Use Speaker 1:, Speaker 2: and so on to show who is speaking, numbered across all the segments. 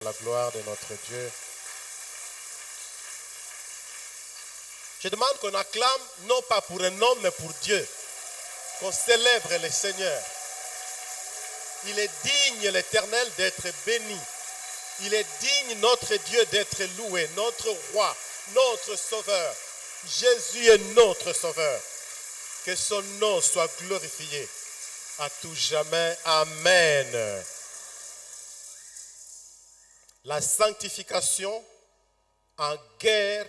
Speaker 1: La gloire de notre Dieu. Je demande qu'on acclame, non pas pour un homme, mais pour Dieu. Qu'on célèbre le Seigneur. Il est digne, l'Éternel, d'être béni. Il est digne, notre Dieu, d'être loué. Notre roi, notre sauveur. Jésus est notre sauveur. Que son nom soit glorifié à tout jamais. Amen. La sanctification en guerre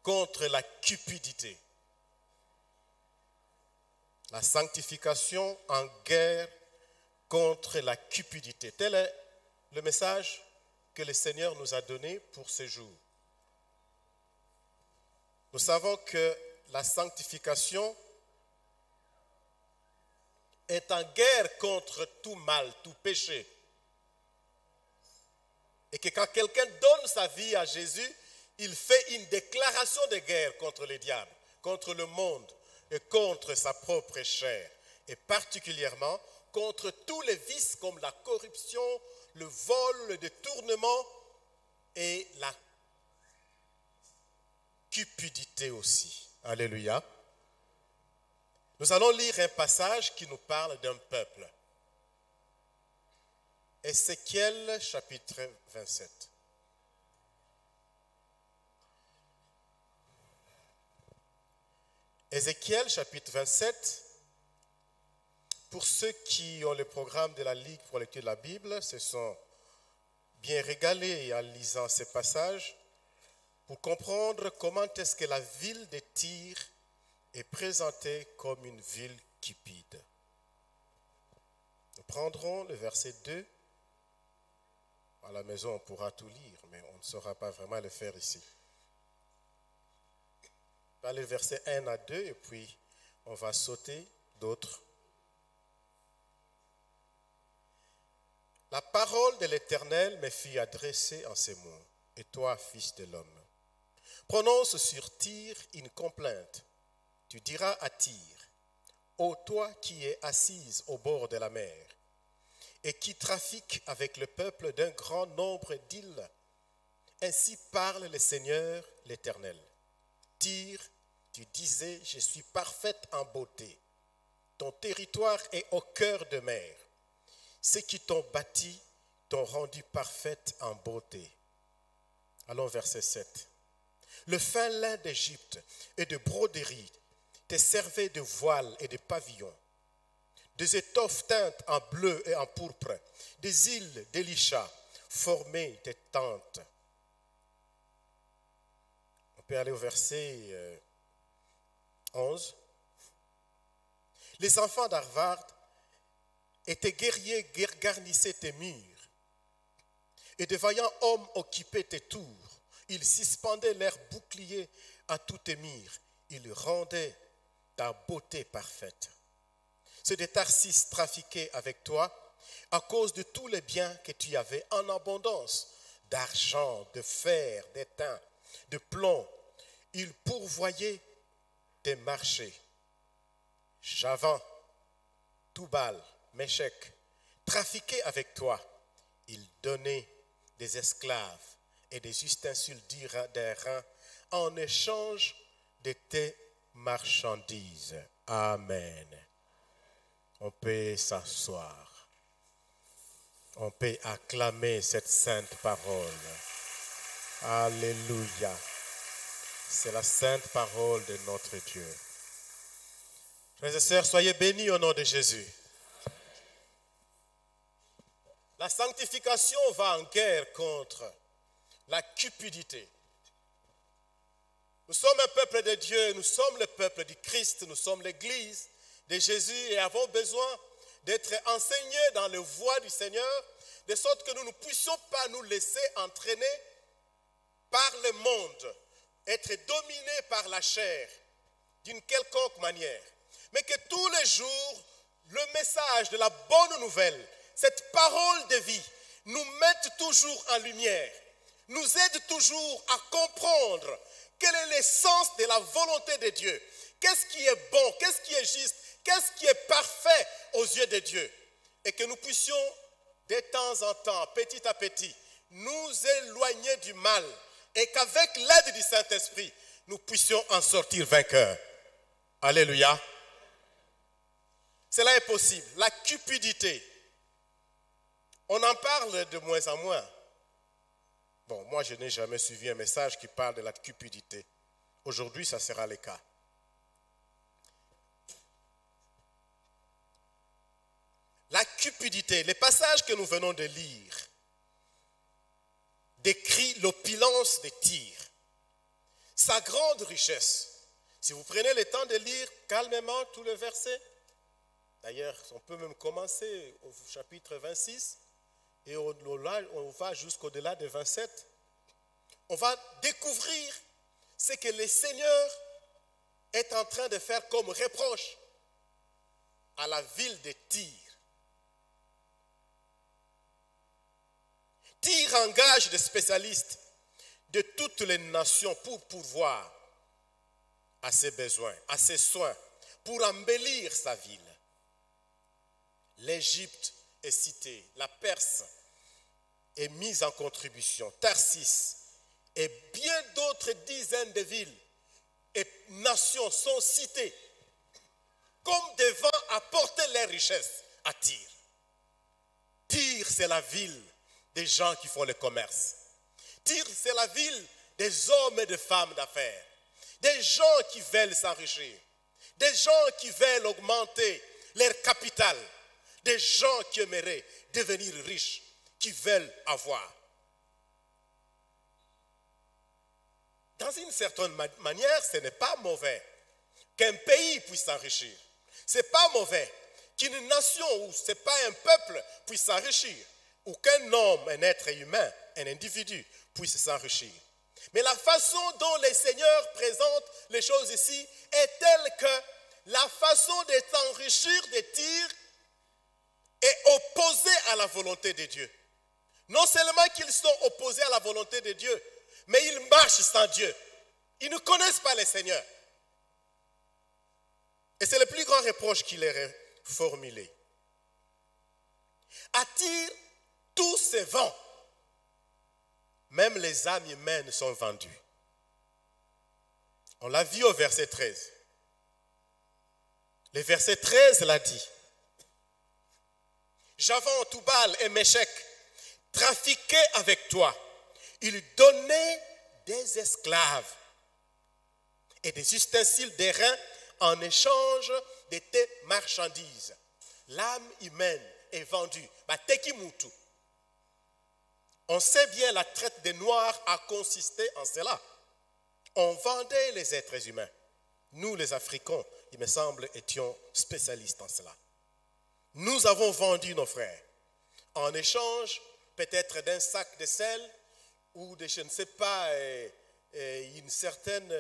Speaker 1: contre la cupidité. La sanctification en guerre contre la cupidité. Tel est le message que le Seigneur nous a donné pour ce jour. Nous savons que la sanctification est en guerre contre tout mal, tout péché. Et que quand quelqu'un donne sa vie à Jésus, il fait une déclaration de guerre contre le diable, contre le monde et contre sa propre chair. Et particulièrement contre tous les vices comme la corruption, le vol, le détournement et la cupidité aussi. Alléluia. Nous allons lire un passage qui nous parle d'un peuple. Ézéchiel chapitre 27. Ézéchiel chapitre 27. Pour ceux qui ont le programme de la Ligue pour l'étude de la Bible, se sont bien régalés en lisant ces passages pour comprendre comment est-ce que la ville de Tyr est présentée comme une ville cupide. Nous prendrons le verset 2. À la maison, on pourra tout lire, mais on ne saura pas vraiment le faire ici. On va aller le verset 1 à 2 et puis on va sauter d'autres. La parole de l'Éternel me fut adressée en ces mots. Et toi, fils de l'homme, prononce sur Tyr une complainte. Tu diras à Tyr, ô toi qui es assise au bord de la mer, et qui trafique avec le peuple d'un grand nombre d'îles. Ainsi parle le Seigneur l'Éternel. Tyr, tu disais, je suis parfaite en beauté. Ton territoire est au cœur de mer. Ceux qui t'ont bâti t'ont rendu parfaite en beauté. Allons verset 7. Le fin lin d'Égypte et de broderie te servait de voile et de pavillon. Des étoffes teintes en bleu et en pourpre, des îles d'Élisha formaient des tentes. On peut aller au verset 11. Les enfants d'Arvad étaient guerriers, garnissaient tes murs, et de vaillants hommes occupaient tes tours. Ils suspendaient leurs boucliers à tous tes murs. Ils rendaient ta beauté parfaite. Ceux de Tarsis trafiquaient avec toi à cause de tous les biens que tu avais en abondance, d'argent, de fer, d'étain, de plomb. Ils pourvoyaient tes marchés. Javan, Toubal, Méchec trafiquaient avec toi. Ils donnaient des esclaves et des ustensiles d'airain en échange de tes marchandises. Amen. On peut s'asseoir. On peut acclamer cette sainte parole. Alléluia. C'est la sainte parole de notre Dieu. Frères et sœurs, soyez bénis au nom de Jésus. La sanctification va en guerre contre la cupidité. Nous sommes un peuple de Dieu, nous sommes le peuple du Christ, nous sommes l'Église de Jésus et avons besoin d'être enseignés dans les voies du Seigneur, de sorte que nous ne puissions pas nous laisser entraîner par le monde, être dominés par la chair d'une quelconque manière, mais que tous les jours, le message de la bonne nouvelle, cette parole de vie, nous mette toujours en lumière, nous aide toujours à comprendre quel est l'essence de la volonté de Dieu. Qu'est-ce qui est bon, qu'est-ce qui est juste, qu'est-ce qui est parfait aux yeux de Dieu. Et que nous puissions de temps en temps, petit à petit, nous éloigner du mal et qu'avec l'aide du Saint-Esprit, nous puissions en sortir vainqueurs. Alléluia. Cela est possible. La cupidité, on en parle de moins en moins. Bon, moi je n'ai jamais suivi un message qui parle de la cupidité. Aujourd'hui, ça sera le cas. La cupidité, les passages que nous venons de lire, décrit l'opulence des Tyr, sa grande richesse. Si vous prenez le temps de lire calmement tous les versets, d'ailleurs, on peut même commencer au chapitre 26 et on va jusqu'au-delà de 27, on va découvrir ce que le Seigneur est en train de faire comme reproche à la ville de Tyr. Tyr engage des spécialistes de toutes les nations pour pourvoir à ses besoins, à ses soins, pour embellir sa ville. L'Égypte est citée, la Perse est mise en contribution, Tarsis et bien d'autres dizaines de villes et nations sont citées comme devant apporter leurs richesses à Tyr. Tyr, c'est la ville des gens qui font le commerce. Tyr, c'est la ville des hommes et des femmes d'affaires, des gens qui veulent s'enrichir, des gens qui veulent augmenter leur capital, des gens qui aimeraient devenir riches, qui veulent avoir. Dans une certaine manière, ce n'est pas mauvais qu'un pays puisse s'enrichir. Ce n'est pas mauvais qu'une nation ou ce n'est pas un peuple puisse s'enrichir, ou qu'un homme, un être humain, un individu puisse s'enrichir. Mais la façon dont le Seigneur présente les choses ici est telle que la façon de s'enrichir de Tyr est opposée à la volonté de Dieu. Non seulement qu'ils sont opposés à la volonté de Dieu, mais ils marchent sans Dieu. Ils ne connaissent pas le Seigneur. Et c'est le plus grand reproche qu'il leur est formulé. À Tyr, tout se vend. Même les âmes humaines sont vendues. On l'a vu au verset 13. Le verset 13 l'a dit. Javan, Tubal et Méchec trafiquaient avec toi. Ils donnaient des esclaves et des ustensiles d'airain en échange de tes marchandises. L'âme humaine est vendue. Tekimutu. On sait bien la traite des Noirs a consisté en cela. On vendait les êtres humains. Nous, les Africains, il me semble, étions spécialistes en cela. Nous avons vendu nos frères en échange peut-être d'un sac de sel ou de, je ne sais pas, une certaine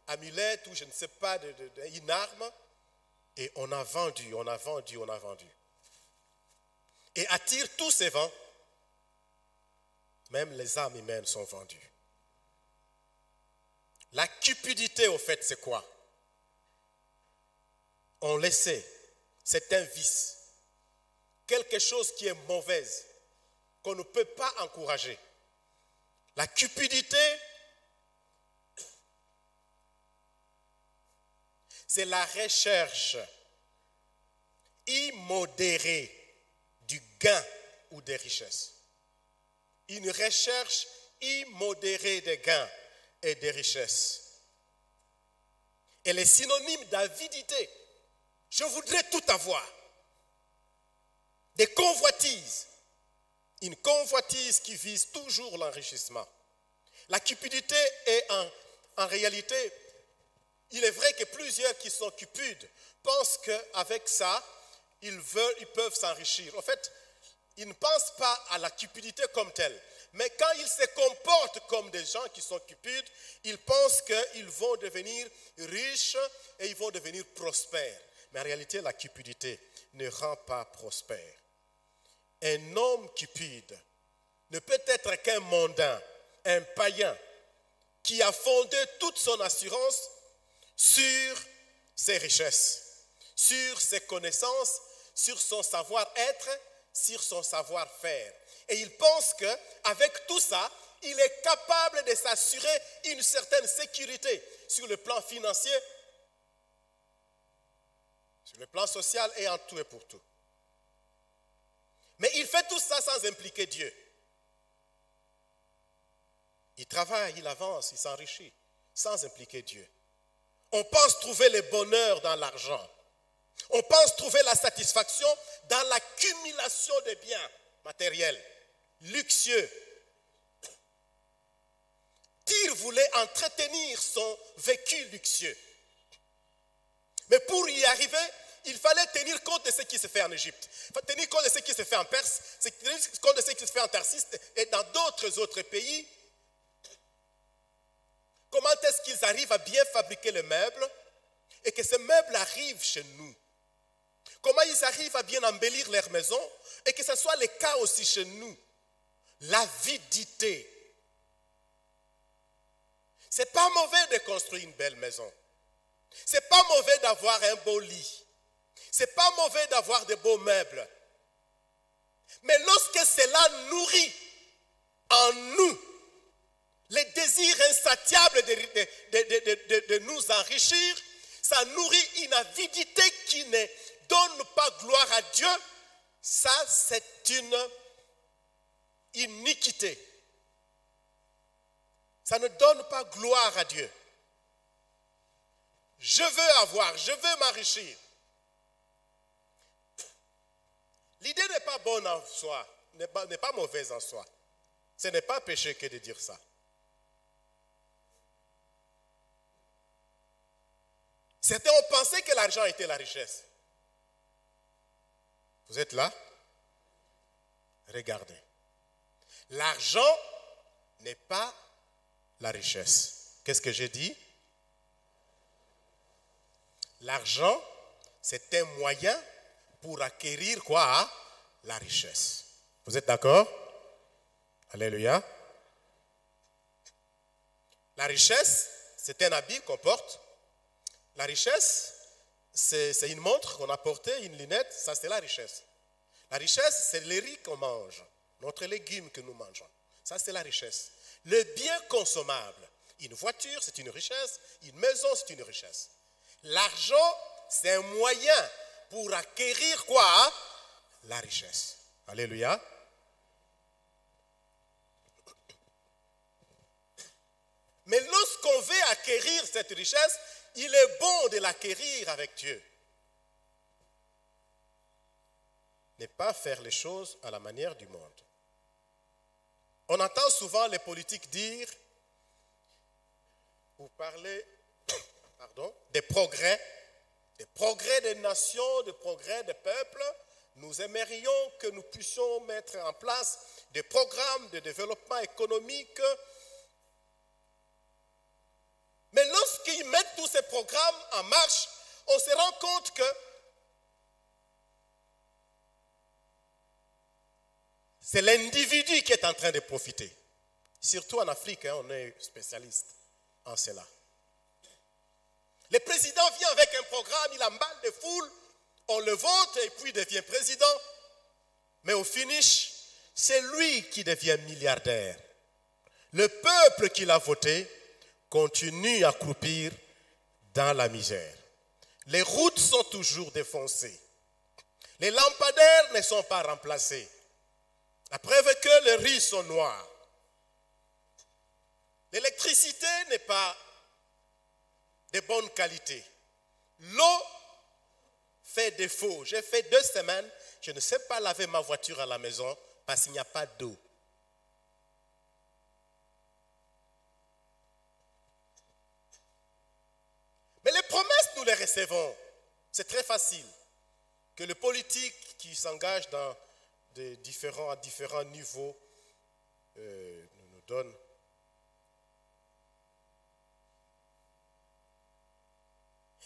Speaker 1: amulette ou je ne sais pas, une arme. Et on a vendu, on a vendu, on a vendu. Et à Tyr, tout se vend. Même les âmes humaines sont vendues. La cupidité, au fait, c'est quoi? On le sait, c'est un vice. Quelque chose qui est mauvaise, qu'on ne peut pas encourager. La cupidité, c'est la recherche immodérée du gain ou des richesses. Une recherche immodérée des gains et des richesses. Elle est synonyme d'avidité. Je voudrais tout avoir. Des convoitises. Une convoitise qui vise toujours l'enrichissement. La cupidité est en réalité, il est vrai que plusieurs qui sont cupides pensent qu'avec ça, ils peuvent s'enrichir. En fait, ils ne pensent pas à la cupidité comme telle. Mais quand ils se comportent comme des gens qui sont cupides, ils pensent qu'ils vont devenir riches et ils vont devenir prospères. Mais en réalité, la cupidité ne rend pas prospère. Un homme cupide ne peut être qu'un mondain, un païen, qui a fondé toute son assurance sur ses richesses, sur ses connaissances, sur son savoir-être, sur son savoir-faire. Et il pense qu'avec tout ça, il est capable de s'assurer une certaine sécurité sur le plan financier, sur le plan social et en tout et pour tout. Mais il fait tout ça sans impliquer Dieu. Il travaille, il avance, il s'enrichit, sans impliquer Dieu. On pense trouver le bonheur dans l'argent. On pense trouver la satisfaction dans l'accumulation de biens matériels, luxueux. Tyr voulait entretenir son vécu luxueux. Mais pour y arriver, il fallait tenir compte de ce qui se fait en Égypte, tenir compte de ce qui se fait en Perse, tenir compte de ce qui se fait en Tarsis et dans d'autres autres pays. Comment est-ce qu'ils arrivent à bien fabriquer le meuble et que ce meuble arrive chez nous? Comment ils arrivent à bien embellir leur maison et que ce soit le cas aussi chez nous? L'avidité. Ce n'est pas mauvais de construire une belle maison. Ce n'est pas mauvais d'avoir un beau lit. Ce n'est pas mauvais d'avoir de beaux meubles. Mais lorsque cela nourrit en nous les désirs insatiables de nous enrichir, ça nourrit une avidité qui ne donne pas gloire à Dieu. Ça, c'est une iniquité. Ça ne donne pas gloire à Dieu. Je veux avoir, je veux m'enrichir. L'idée n'est pas bonne en soi, n'est pas mauvaise en soi. Ce n'est pas péché que de dire ça. Certains ont pensé que l'argent était la richesse. Vous êtes là? Regardez. L'argent n'est pas la richesse. Qu'est-ce que j'ai dit? L'argent, c'est un moyen pour acquérir quoi? La richesse. Vous êtes d'accord? Alléluia. La richesse, c'est un habit qu'on porte. La richesse, c'est une montre qu'on a portée, une lunette, ça c'est la richesse. La richesse, c'est les riz qu'on mange, notre légume que nous mangeons. Ça c'est la richesse. Le bien consommable, une voiture c'est une richesse, une maison c'est une richesse. L'argent, c'est un moyen pour acquérir quoi? La richesse. Alléluia. Mais lorsqu'on veut acquérir cette richesse, il est bon de l'acquérir avec Dieu. Ne pas faire les choses à la manière du monde. On entend souvent les politiques dire ou parler des progrès des nations, des progrès des peuples. Nous aimerions que nous puissions mettre en place des programmes de développement économique. Mais lorsqu'ils mettent tous ces programmes en marche, on se rend compte que c'est l'individu qui est en train de profiter. Surtout en Afrique, on est spécialiste en cela. Le président vient avec un programme, il emballe des foules, on le vote et puis il devient président. Mais au finish, c'est lui qui devient milliardaire. Le peuple qui l'a voté continue à croupir dans la misère. Les routes sont toujours défoncées. Les lampadaires ne sont pas remplacés. La preuve est que les riz sont noirs. L'électricité n'est pas de bonne qualité. L'eau fait défaut. J'ai fait 2 semaines, je ne sais pas laver ma voiture à la maison parce qu'il n'y a pas d'eau. Mais les promesses, nous les recevons. C'est très facile. Que le politique qui s'engage à différents niveaux nous donne.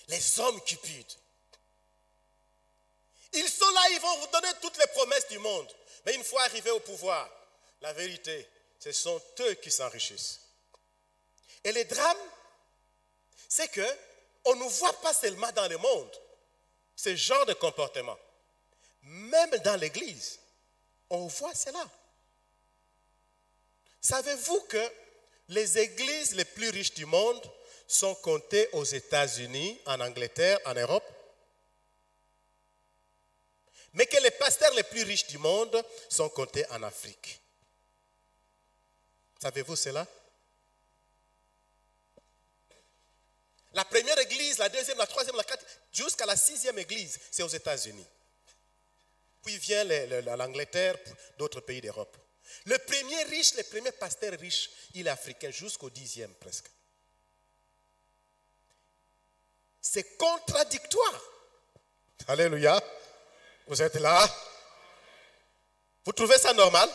Speaker 1: Les hommes cupides. Ils sont là, ils vont vous donner toutes les promesses du monde. Mais une fois arrivés au pouvoir, la vérité, ce sont eux qui s'enrichissent. Et le drame, c'est qu'on ne voit pas seulement dans le monde ce genre de comportement. Même dans l'église, on voit cela. Savez-vous que les églises les plus riches du monde sont comptées aux États-Unis, en Angleterre, en Europe? Mais que les pasteurs les plus riches du monde sont comptés en Afrique. Savez-vous cela? La première église, la deuxième, la troisième, la quatrième, jusqu'à la sixième église, c'est aux États-Unis. Puis vient l'Angleterre, d'autres pays d'Europe. Le premier riche, le premier pasteur riche, il est africain jusqu'au 10e presque. C'est contradictoire. Alléluia. Vous êtes là? Vous trouvez ça normal?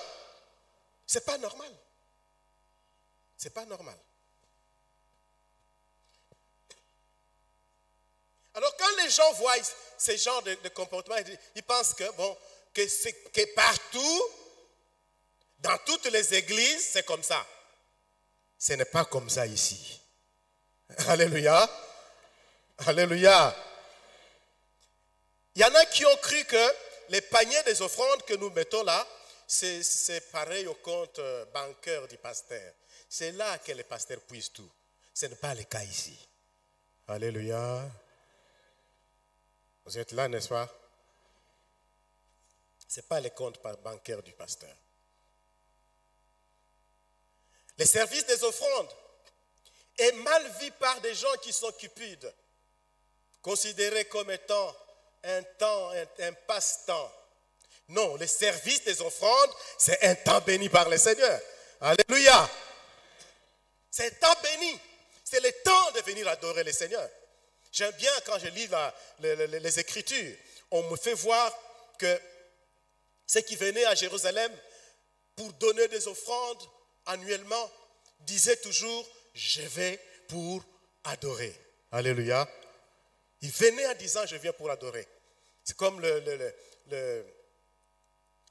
Speaker 1: C'est pas normal. C'est pas normal. Alors quand les gens voient ce genre de comportement, ils pensent que partout, dans toutes les églises, c'est comme ça. Ce n'est pas comme ça ici. Alléluia. Alléluia. Il y en a qui ont cru que les paniers des offrandes que nous mettons là, c'est pareil au compte bancaire du pasteur. C'est là que les pasteurs puissent tout. Ce n'est pas le cas ici. Alléluia. Vous êtes là, n'est-ce pas? Ce n'est pas le compte bancaire du pasteur. Le service des offrandes est mal vu par des gens qui sont cupides, considérés comme étant un temps, un passe-temps. Non, le service des offrandes, c'est un temps béni par le Seigneur. Alléluia. C'est un temps béni. C'est le temps de venir adorer le Seigneur. J'aime bien quand je lis les Écritures, on me fait voir que ceux qui venaient à Jérusalem pour donner des offrandes annuellement disaient toujours, je vais pour adorer. Alléluia. Ils venaient en disant, je viens pour adorer. C'est comme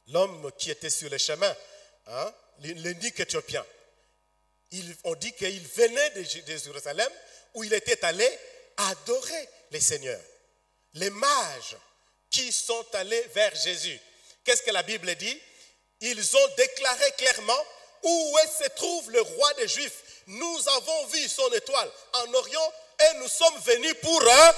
Speaker 1: l'homme qui était sur le chemin, hein, l'eunuque éthiopien. On dit qu'il venait de Jérusalem où il était allé adorer les seigneurs. Les mages qui sont allés vers Jésus. Qu'est-ce que la Bible dit? Ils ont déclaré clairement où se trouve le roi des Juifs. Nous avons vu son étoile en Orient et nous sommes venus pour eux.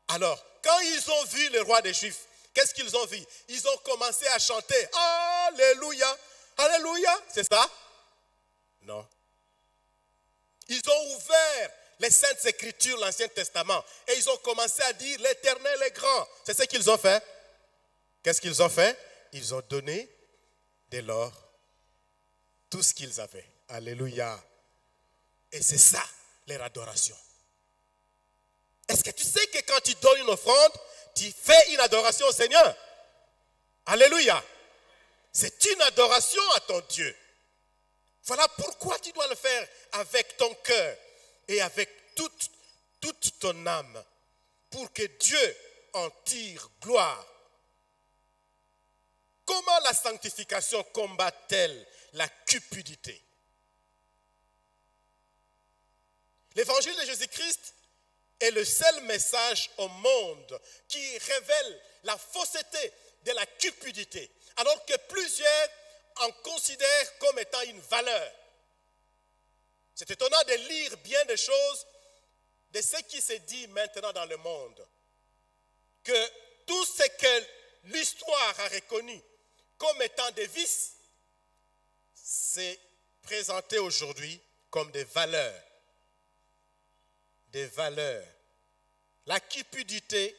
Speaker 1: Alors, quand ils ont vu le roi des Juifs, qu'est-ce qu'ils ont vu? Ils ont commencé à chanter Alléluia, Alléluia, c'est ça? Non. Ils ont ouvert les Saintes Écritures, l'Ancien Testament, et ils ont commencé à dire l'Éternel est grand. C'est ce qu'ils ont fait. Qu'est-ce qu'ils ont fait? Ils ont donné de l'or, tout ce qu'ils avaient. Alléluia. Et c'est ça, leur adoration. Est-ce que tu sais que quand tu donnes une offrande, tu fais une adoration au Seigneur? Alléluia. C'est une adoration à ton Dieu. Voilà pourquoi tu dois le faire avec ton cœur et avec toute ton âme, pour que Dieu en tire gloire. Comment la sanctification combat-elle la cupidité? L'évangile de Jésus-Christ est le seul message au monde qui révèle la fausseté de la cupidité, alors que plusieurs en considèrent comme étant une valeur. C'est étonnant de lire bien des choses de ce qui se dit maintenant dans le monde, que tout ce que l'histoire a reconnu comme étant des vices, c'est présenté aujourd'hui comme des valeurs. Des valeurs. La cupidité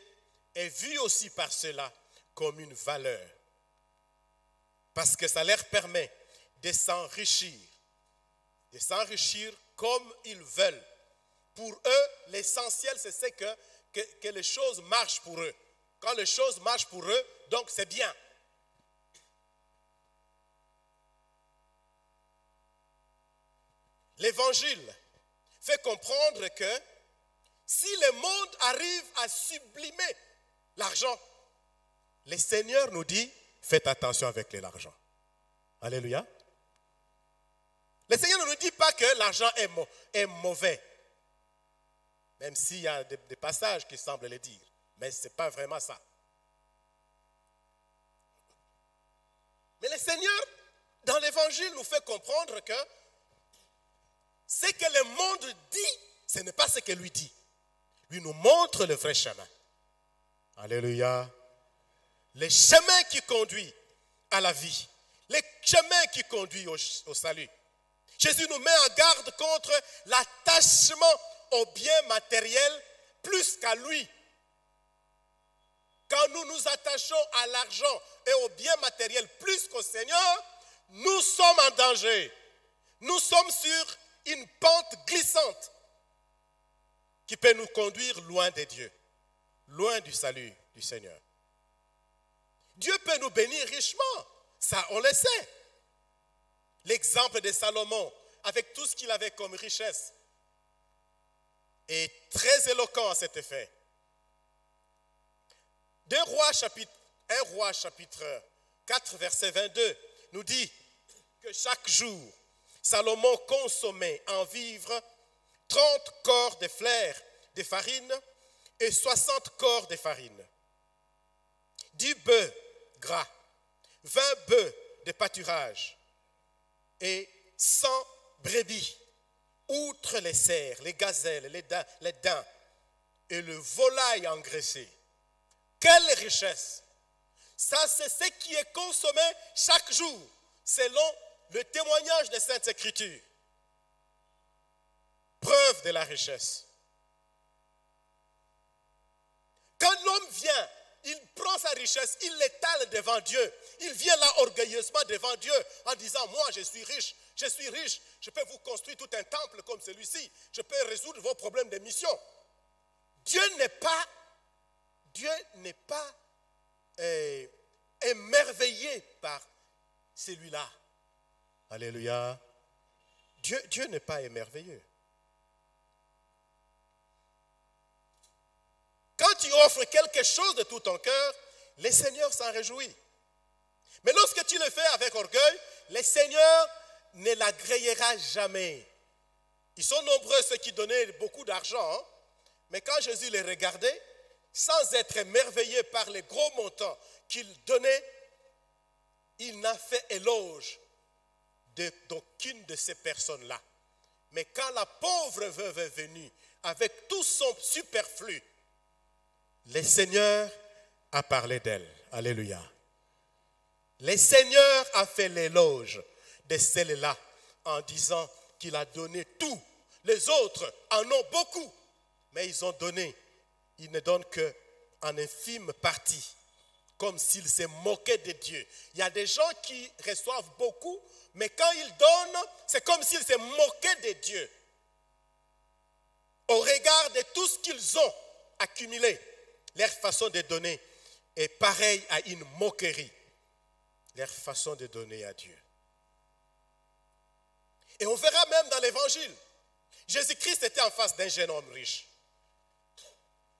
Speaker 1: est vue aussi par cela comme une valeur. Parce que ça leur permet de s'enrichir comme ils veulent. Pour eux, l'essentiel, c'est que les choses marchent pour eux. Quand les choses marchent pour eux, donc c'est bien. L'évangile fait comprendre que si le monde arrive à sublimer l'argent, le Seigneur nous dit, faites attention avec l'argent. Alléluia. Le Seigneur ne nous dit pas que l'argent est mauvais. Même s'il y a des passages qui semblent le dire. Mais ce n'est pas vraiment ça. Mais le Seigneur dans l'évangile nous fait comprendre que ce que le monde dit, ce n'est pas ce que lui dit. Lui nous montre le vrai chemin. Alléluia. Le chemin qui conduit à la vie. Le chemin qui conduit au salut. Jésus nous met en garde contre l'attachement aux biens matériels plus qu'à lui. Quand nous nous attachons à l'argent et aux biens matériels plus qu'au Seigneur, nous sommes en danger. Nous sommes sur une pente glissante qui peut nous conduire loin de Dieu, loin du salut du Seigneur. Dieu peut nous bénir richement, ça on le sait. L'exemple de Salomon, avec tout ce qu'il avait comme richesse, est très éloquent à cet effet. 1 Roi chapitre 4, verset 22, nous dit que chaque jour, Salomon consommait en vivres 30 corps de fleurs de farine et 60 corps de farine, 10 bœufs gras, 20 bœufs de pâturage et 100 brebis, outre les cerfs, les gazelles, les daims et le volaille engraissé. Quelle richesse! Ça, c'est ce qui est consommé chaque jour, selon le témoignage des Saintes Écritures. Preuve de la richesse. Quand l'homme vient, il prend sa richesse, il l'étale devant Dieu. Il vient là orgueilleusement devant Dieu en disant, moi je suis riche, je peux vous construire tout un temple comme celui-ci, je peux résoudre vos problèmes de mission. Dieu n'est pas émerveillé par celui-là. Alléluia. Dieu n'est pas émerveillé. Quand tu offres quelque chose de tout ton cœur, le Seigneur s'en réjouit. Mais lorsque tu le fais avec orgueil, le Seigneur ne l'agréera jamais. Ils sont nombreux ceux qui donnaient beaucoup d'argent, hein? Mais quand Jésus les regardait, sans être émerveillé par les gros montants qu'il donnait, il n'a fait éloge d'aucune de ces personnes-là. Mais quand la pauvre veuve est venue avec tout son superflu, le Seigneur a parlé d'elle. Alléluia. Le Seigneur a fait l'éloge de celle-là en disant qu'il a donné tout. Les autres en ont beaucoup, mais ils ont donné. Ils ne donnent qu'en infime partie, comme s'ils se moquaient de Dieu. Il y a des gens qui reçoivent beaucoup, mais quand ils donnent, c'est comme s'ils se moquaient de Dieu. Au regard de tout ce qu'ils ont accumulé, leur façon de donner est pareille à une moquerie. Leur façon de donner à Dieu. Et on verra même dans l'évangile, Jésus-Christ était en face d'un jeune homme riche.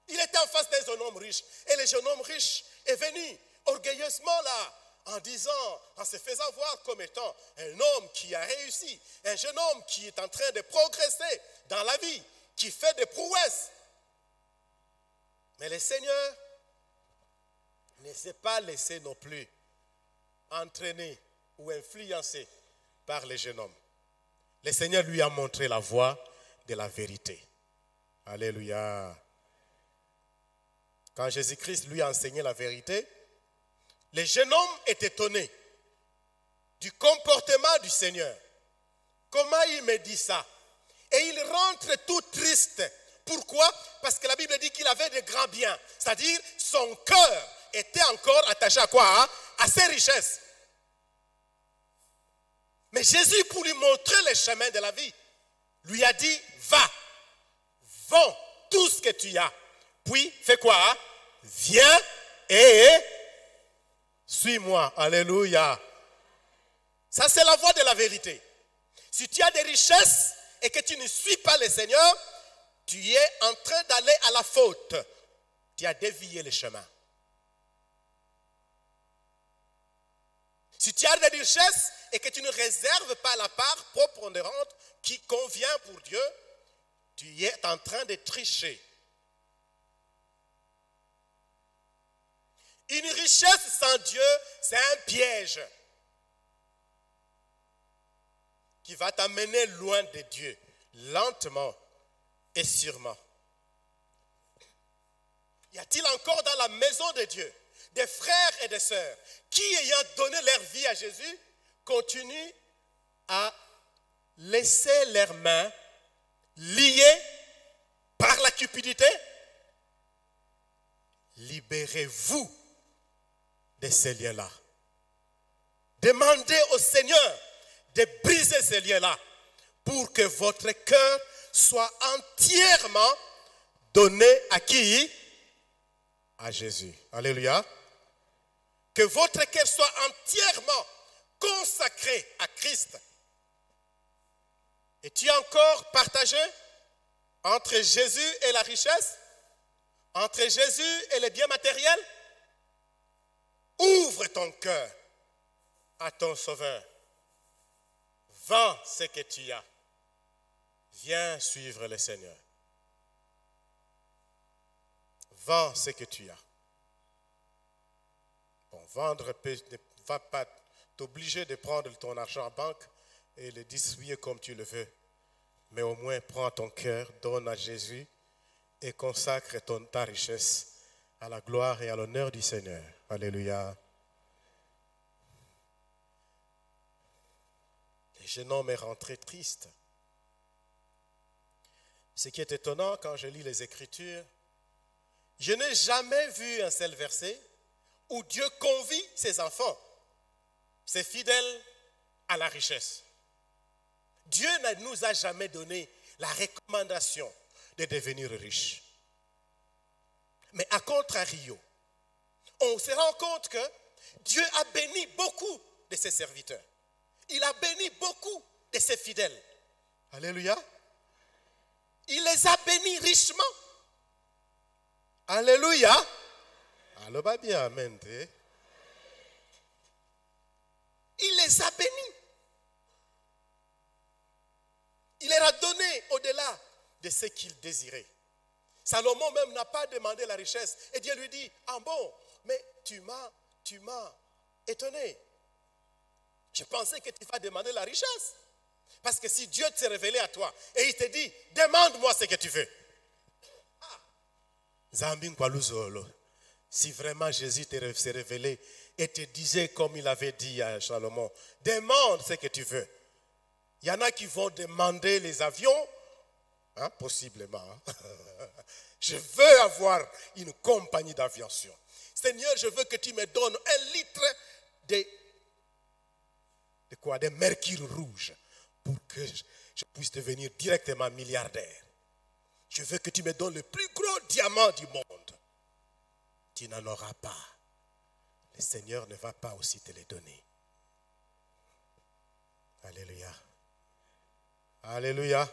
Speaker 1: Il était en face d'un jeune homme riche. Et le jeune homme riche est venu orgueilleusement là, en se faisant voir comme étant un homme qui a réussi, un jeune homme qui est en train de progresser dans la vie, qui fait des prouesses. Mais le Seigneur ne s'est pas laissé non plus entraîner ou influencé par le jeune homme. Le Seigneur lui a montré la voie de la vérité. Alléluia. Quand Jésus-Christ lui a enseigné la vérité, le jeune homme est étonné du comportement du Seigneur. Comment il me dit ça? Et il rentre tout triste. Pourquoi? Parce que la Bible dit qu'il avait de grands biens. C'est-à-dire, son cœur était encore attaché à quoi? Hein? À ses richesses. Mais Jésus, pour lui montrer le chemin de la vie, lui a dit, va, vends tout ce que tu as. Puis, fais quoi? Hein? Viens et suis-moi. Alléluia. Ça, c'est la voie de la vérité. Si tu as des richesses et que tu ne suis pas le Seigneur, tu es en train d'aller à la faute. Tu as dévié le chemin. Si tu as des richesses et que tu ne réserves pas la part prépondérante qui convient pour Dieu, tu es en train de tricher. Une richesse sans Dieu, c'est un piège. qui va t'amener loin de Dieu, lentement et sûrement. Y a-t-il encore dans la maison de Dieu des frères et des sœurs qui, ayant donné leur vie à Jésus, continuent à laisser leurs mains liées par la cupidité? Libérez-vous de ces liens-là. Demandez au Seigneur de briser ces liens-là pour que votre cœur soit entièrement donné à qui? À Jésus. Alléluia. Que votre cœur soit entièrement consacré à Christ. Es-tu encore partagé entre Jésus et la richesse? Entre Jésus et les biens matériels? Ouvre ton cœur à ton Sauveur. Vends ce que tu as. Viens suivre le Seigneur. Vends ce que tu as. Bon, vendre ne va pas t'obliger de prendre ton argent en banque et le distribuer comme tu le veux. Mais au moins, prends ton cœur, donne à Jésus et consacre ta richesse à la gloire et à l'honneur du Seigneur. Alléluia. Le jeune homme est rentré triste. Ce qui est étonnant quand je lis les Écritures, je n'ai jamais vu un seul verset où Dieu convie ses enfants, ses fidèles, à la richesse. Dieu ne nous a jamais donné la recommandation de devenir riche. Mais à contrario, on se rend compte que Dieu a béni beaucoup de ses serviteurs. Il a béni beaucoup de ses fidèles. Alléluia. Il les a bénis richement. Alléluia. Alléluia bien, amen. Il les a bénis. Il leur a donné au-delà de ce qu'ils désiraient. Salomon même n'a pas demandé la richesse. Et Dieu lui dit, ah bon, mais tu m'as étonné. Je pensais que tu vas demander la richesse. Parce que si Dieu s'est révélé à toi et il te dit, demande-moi ce que tu veux. Si vraiment Jésus s'est révélé et te disait comme il avait dit à Salomon, demande ce que tu veux. Il y en a qui vont demander les avions, possiblement. Je veux avoir une compagnie d'aviation. Seigneur, je veux que tu me donnes 1 litre de mercure rouge pour que je puisse devenir directement milliardaire. Je veux que tu me donnes le plus gros diamant du monde. Tu n'en auras pas. Le Seigneur ne va pas aussi te les donner. Alléluia. Alléluia.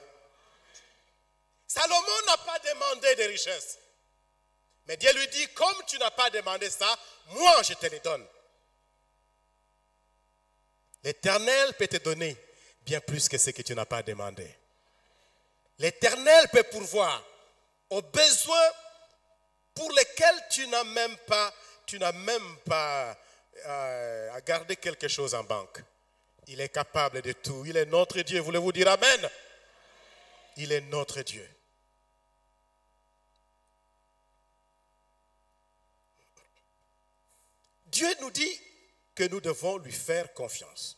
Speaker 1: Salomon n'a pas demandé de richesses. Mais Dieu lui dit, comme tu n'as pas demandé ça, moi je te les donne. L'Éternel peut te donner bien plus que ce que tu n'as pas demandé. L'Éternel peut pourvoir aux besoins pour lesquels tu n'as même pas à garder quelque chose en banque. Il est capable de tout. Il est notre Dieu. Voulez-vous dire Amen? Il est notre Dieu. Dieu nous dit que nous devons lui faire confiance.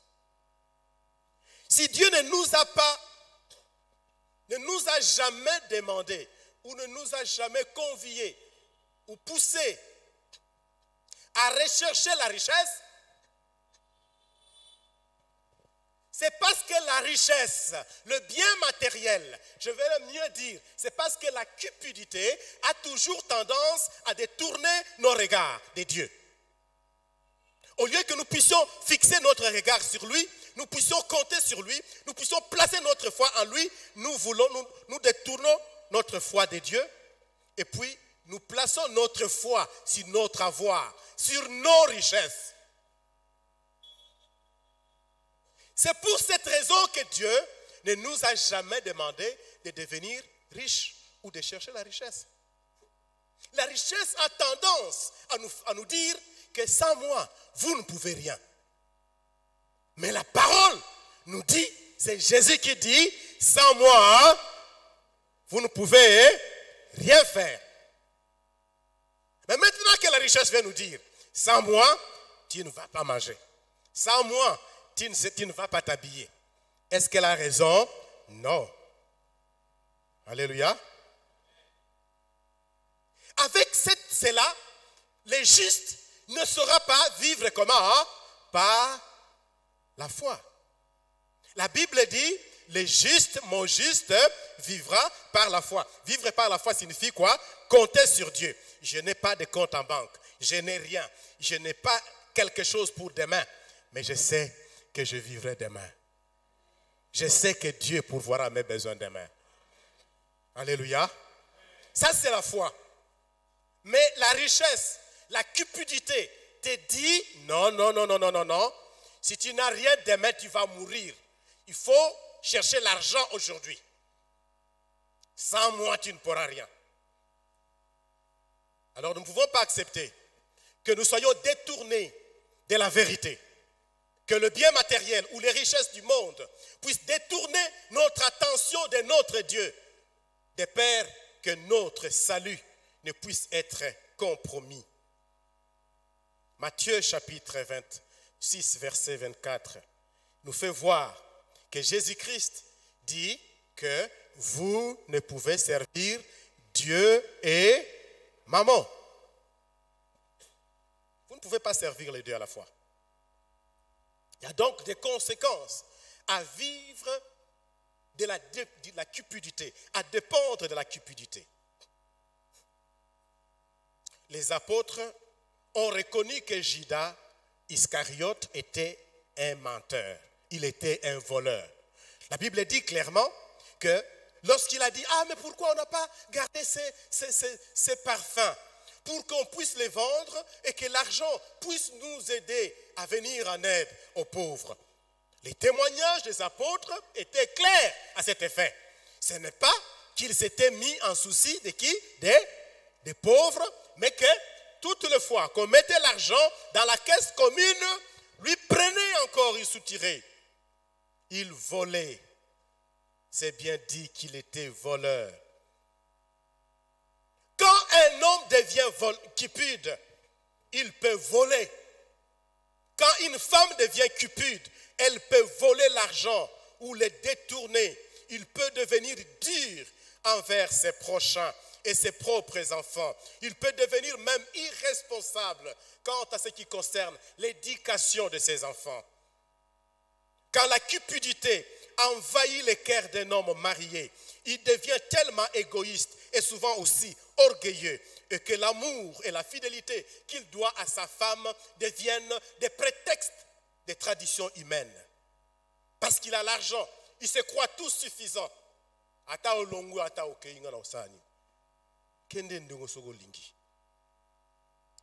Speaker 1: Si Dieu ne nous a jamais demandé ou ne nous a jamais conviés ou poussés à rechercher la richesse, c'est parce que la richesse, le bien matériel, je vais le mieux dire, c'est parce que la cupidité a toujours tendance à détourner nos regards de Dieu. Au lieu que nous puissions fixer notre regard sur lui, nous puissions compter sur lui, nous puissions placer notre foi en lui, nous détournons notre foi de Dieu et puis nous plaçons notre foi sur notre avoir, sur nos richesses. C'est pour cette raison que Dieu ne nous a jamais demandé de devenir riches ou de chercher la richesse. La richesse a tendance à nous dire que sans moi, vous ne pouvez rien. Mais la parole nous dit, C'est Jésus qui dit, sans moi, vous ne pouvez rien faire. Mais maintenant que la richesse vient nous dire, sans moi, tu ne vas pas manger. Sans moi, tu ne vas pas t'habiller. Est-ce qu'elle a raison? Non. Alléluia. Avec cela, les justes ne sauront pas vivre comment? Par la foi. La Bible dit, les justes, mon juste, vivra par la foi. Vivre par la foi signifie quoi? Compter sur Dieu. Je n'ai pas de compte en banque. Je n'ai rien. Je n'ai pas quelque chose pour demain. Mais je sais que je vivrai demain. Je sais que Dieu pourvoira mes besoins demain. Alléluia. Ça, c'est la foi. Mais la richesse, la cupidité te dit, non, non, non, non, non, non, non. Si tu n'as rien demain, tu vas mourir. Il faut chercher l'argent aujourd'hui. Sans moi, tu ne pourras rien. Alors, nous ne pouvons pas accepter que nous soyons détournés de la vérité. Que le bien matériel ou les richesses du monde puissent détourner notre attention de notre Dieu, de peur que notre salut ne puisse être compromis. Matthieu chapitre 26, verset 24, nous fait voir que Jésus-Christ dit que vous ne pouvez servir Dieu et maman. Vous ne pouvez pas servir les deux à la fois. Il y a donc des conséquences à vivre de la cupidité, à dépendre de la cupidité. Les apôtres ont reconnu que Judas Iscariote était un menteur. Il était un voleur. La Bible dit clairement que lorsqu'il a dit, ah mais pourquoi on n'a pas gardé ces parfums pour qu'on puisse les vendre et que l'argent puisse nous aider à venir en aide aux pauvres. Les témoignages des apôtres étaient clairs à cet effet. Ce n'est pas qu'ils s'étaient mis en souci de qui? Des pauvres, mais que toutes les fois qu'on mettait l'argent dans la caisse commune, lui prenait encore, il soutirait. Il volait. C'est bien dit qu'il était voleur. Quand un homme devient cupide, il peut voler. Quand une femme devient cupide, elle peut voler l'argent ou le détourner. Il peut devenir dur envers ses prochains et ses propres enfants. Il peut devenir même irresponsable quant à ce qui concerne l'éducation de ses enfants. Quand la cupidité envahit le cœur d'un homme marié, il devient tellement égoïste et souvent aussi orgueilleux et que l'amour et la fidélité qu'il doit à sa femme deviennent des prétextes des traditions humaines. Parce qu'il a l'argent, il se croit tout suffisant.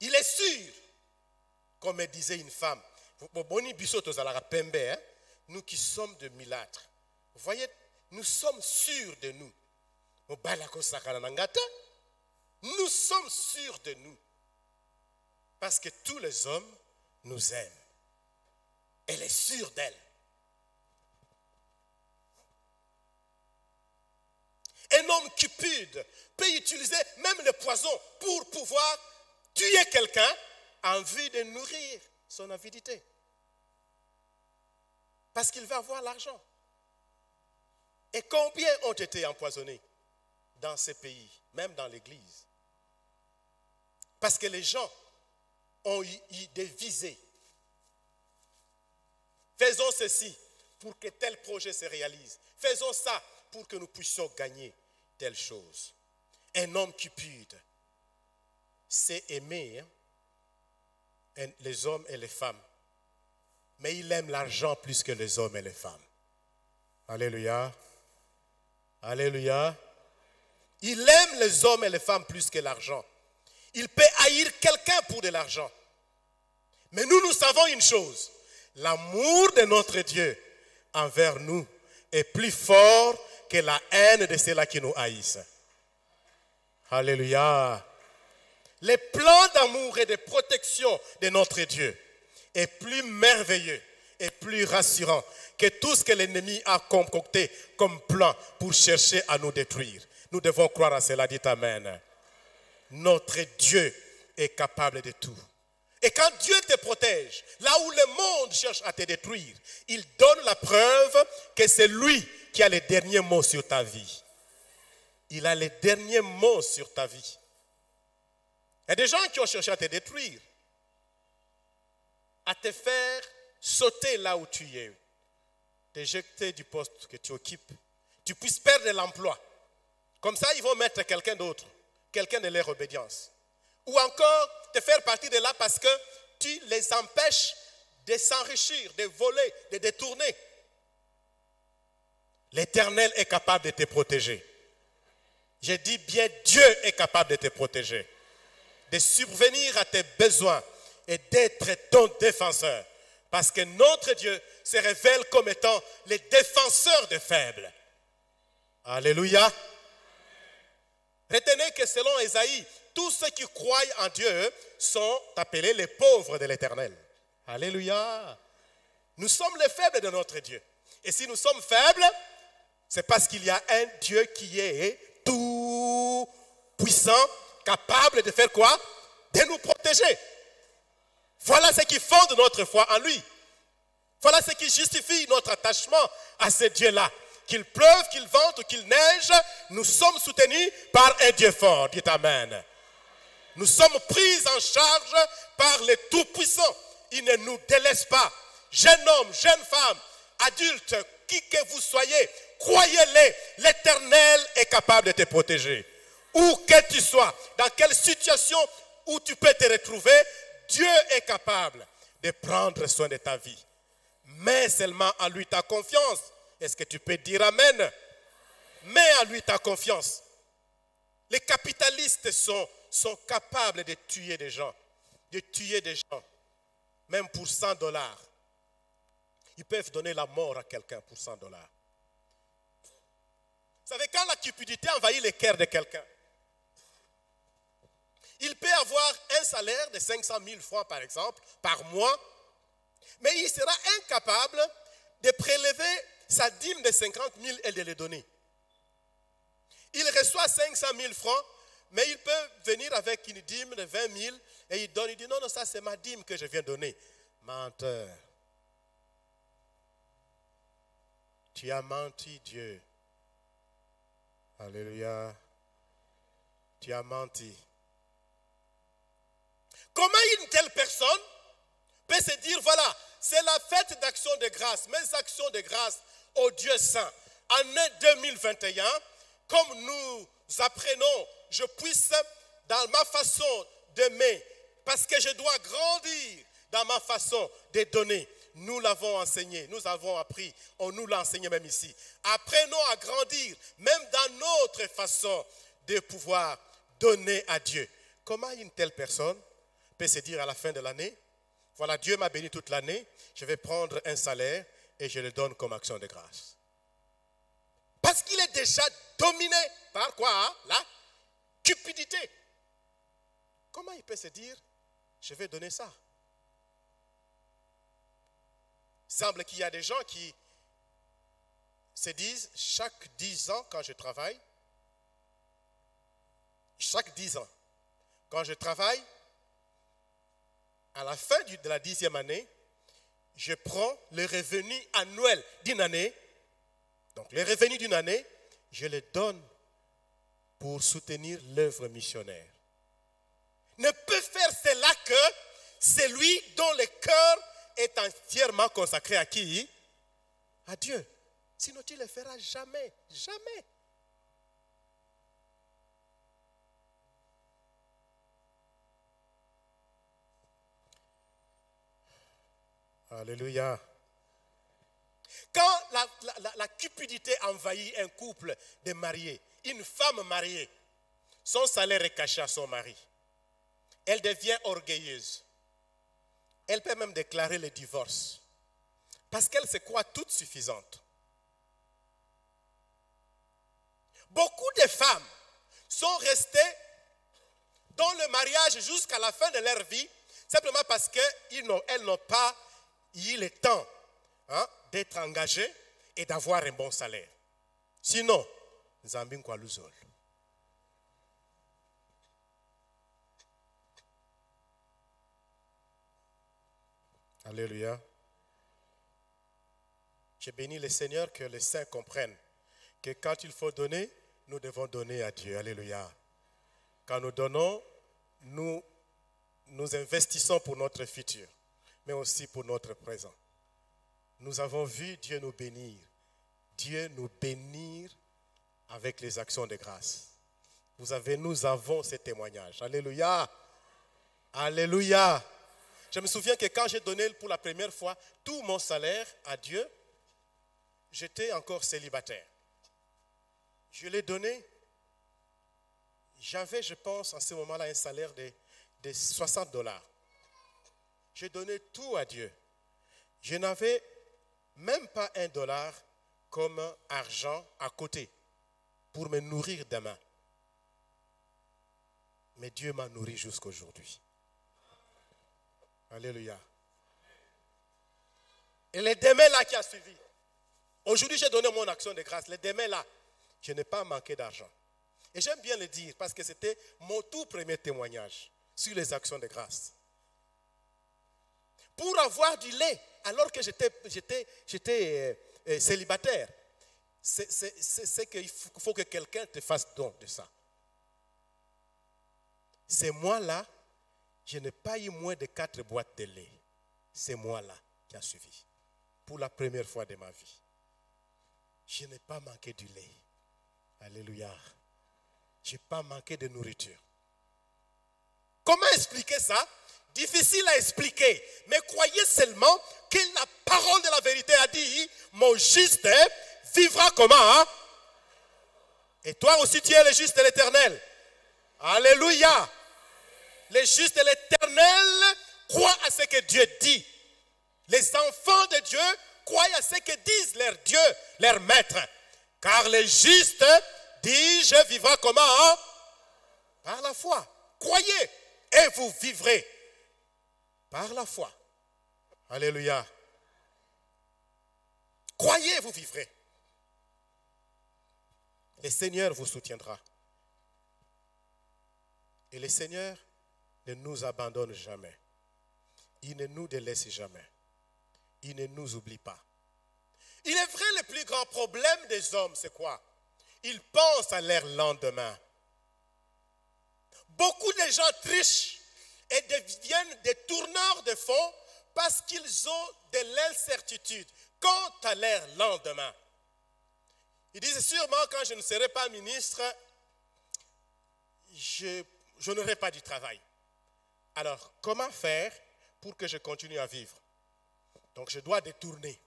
Speaker 1: Il est sûr, comme me disait une femme, nous qui sommes de milâtres, vous voyez, nous sommes sûrs de nous. Nous sommes sûrs de nous. Parce que tous les hommes nous aiment. Elle est sûre d'elle. Un homme cupide peut utiliser même le poison pour pouvoir tuer quelqu'un en vue de nourrir son avidité. Parce qu'il veut avoir l'argent. Et combien ont été empoisonnés dans ces pays, même dans l'église? Parce que les gens ont eu des visées. Faisons ceci pour que tel projet se réalise. Faisons ça pour que nous puissions gagner telle chose. Un homme cupide sait aimer les hommes et les femmes. Mais il aime l'argent plus que les hommes et les femmes. Alléluia. Alléluia. Il aime les hommes et les femmes plus que l'argent. Il peut haïr quelqu'un pour de l'argent. Mais nous savons une chose. L'amour de notre Dieu envers nous est plus fort que la haine de ceux-là qui nous haïssent. Alléluia. Les plans d'amour et de protection de notre Dieu est plus merveilleux est plus rassurant que tout ce que l'ennemi a concocté comme plan pour chercher à nous détruire. Nous devons croire à cela, dites Amen. Notre Dieu est capable de tout. Et quand Dieu te protège, là où le monde cherche à te détruire, il donne la preuve que c'est lui qui a les derniers mots sur ta vie. Il a les derniers mots sur ta vie. Il y a des gens qui ont cherché à te détruire, à te faire sauter là où tu es, te jeter du poste que tu occupes, tu puisses perdre l'emploi. Comme ça, ils vont mettre quelqu'un d'autre, quelqu'un de leur obédience. Ou encore te faire partie de là parce que tu les empêches de s'enrichir, de voler, de détourner. L'Éternel est capable de te protéger. Je dis bien, Dieu est capable de te protéger, de subvenir à tes besoins et d'être ton défenseur. Parce que notre Dieu se révèle comme étant le défenseur des faibles. Alléluia. Retenez que selon Ésaïe, tous ceux qui croient en Dieu sont appelés les pauvres de l'Éternel. Alléluia. Nous sommes les faibles de notre Dieu. Et si nous sommes faibles, c'est parce qu'il y a un Dieu qui est tout puissant, capable de faire quoi? De nous protéger. Voilà ce qui fonde notre foi en lui. Voilà ce qui justifie notre attachement à ce Dieu-là. Qu'il pleuve, qu'il vente ou qu'il neige, nous sommes soutenus par un Dieu fort. Dites Amen. Nous sommes pris en charge par le Tout-Puissant. Il ne nous délaisse pas. Jeune homme, jeune femme, adulte, qui que vous soyez, croyez-le, l'Éternel est capable de te protéger. Où que tu sois, dans quelle situation où tu peux te retrouver, Dieu est capable de prendre soin de ta vie. Mets seulement à lui ta confiance. Est-ce que tu peux dire Amen? Mets à lui ta confiance. Les capitalistes sont capables de tuer des gens. Même pour $100. Ils peuvent donner la mort à quelqu'un pour $100. Vous savez, quand la cupidité envahit le cœur de quelqu'un, il peut avoir un salaire de 500 000 francs, par exemple, par mois, mais il sera incapable de prélever sa dîme de 50 000 et de les donner. Il reçoit 500 000 francs, mais il peut venir avec une dîme de 20 000 et il donne. Il dit non, ça c'est ma dîme que je viens donner. Menteur. Tu as menti, Dieu. Alléluia. Tu as menti. Comment une telle personne peut se dire, voilà, c'est la fête d'action de grâce, mes actions de grâce au Dieu saint. Année 2021, comme nous apprenons, je puisse, dans ma façon d'aimer, parce que je dois grandir dans ma façon de donner. Nous l'avons enseigné, nous avons appris, on nous l'a enseigné même ici. Apprenons à grandir, même dans notre façon de pouvoir donner à Dieu. Comment une telle personne peut se dire à la fin de l'année, voilà, Dieu m'a béni toute l'année, je vais prendre un salaire et je le donne comme action de grâce. Parce qu'il est déjà dominé par quoi? La cupidité. Comment il peut se dire, je vais donner ça? Il semble qu'il y a des gens qui se disent, chaque 10 ans quand je travaille, à la fin de la 10e année, je prends le revenu annuel d'une année. Donc, les revenus d'une année, je les donne pour soutenir l'œuvre missionnaire. Ne peut faire cela que celui dont le cœur est entièrement consacré à qui? À Dieu. Sinon, tu ne le feras jamais. Jamais. Alléluia. Quand la cupidité envahit un couple de mariés, une femme mariée, son salaire est caché à son mari. Elle devient orgueilleuse. Elle peut même déclarer le divorce. Parce qu'elle se croit toute suffisante. Beaucoup de femmes sont restées dans le mariage jusqu'à la fin de leur vie, simplement parce qu'elles n'ont pas eu le temps d'être engagé et d'avoir un bon salaire. Sinon, Nzambi kwa luzol. Alléluia. Je bénis le Seigneur que les saints comprennent que quand il faut donner, nous devons donner à Dieu. Alléluia. Quand nous donnons, nous investissons pour notre futur, mais aussi pour notre présent. Nous avons vu Dieu nous bénir. Dieu nous bénir avec les actions de grâce. Nous avons ce témoignage. Alléluia. Alléluia. Je me souviens que quand j'ai donné pour la première fois tout mon salaire à Dieu, j'étais encore célibataire. Je l'ai donné. J'avais, je pense, en ce moment-là, un salaire de $60. J'ai donné tout à Dieu. Je n'avais même pas $1 comme argent à côté pour me nourrir demain. Mais Dieu m'a nourri jusqu'aujourd'hui. Alléluia. Et le demain là qui a suivi. Aujourd'hui, j'ai donné mon action de grâce. Le demain là, je n'ai pas manqué d'argent. Et j'aime bien le dire parce que c'était mon tout premier témoignage sur les actions de grâce. Pour avoir du lait, alors que j'étais célibataire, c'est qu'il faut que quelqu'un te fasse don de ça. Ces mois-là, je n'ai pas eu moins de 4 boîtes de lait. Ces mois-là qui a suivi. Pour la première fois de ma vie. Je n'ai pas manqué du lait. Alléluia. Je n'ai pas manqué de nourriture. Comment expliquer ça? Difficile à expliquer. Mais croyez seulement que la parole de la vérité a dit, mon juste vivra comment? Et toi aussi tu es le juste de l'Éternel. Alléluia. Les justes de l'Éternel croient à ce que Dieu dit. Les enfants de Dieu croient à ce que disent leur Dieu, leur maître. Car les justes, dis-je, vivra comment? Par la foi. Croyez et vous vivrez. Par la foi. Alléluia. Croyez et vous vivrez. Le Seigneur vous soutiendra. Et le Seigneur ne nous abandonne jamais. Il ne nous délaisse jamais. Il ne nous oublie pas. Il est vrai, le plus grand problème des hommes, c'est quoi? Ils pensent à leur lendemain. Beaucoup de gens trichent et deviennent des tourneurs de fonds parce qu'ils ont de l'incertitude quant à leur lendemain. Ils disent sûrement, quand je ne serai pas ministre, je n'aurai pas du travail. Alors, comment faire pour que je continue à vivre? Donc, je dois détourner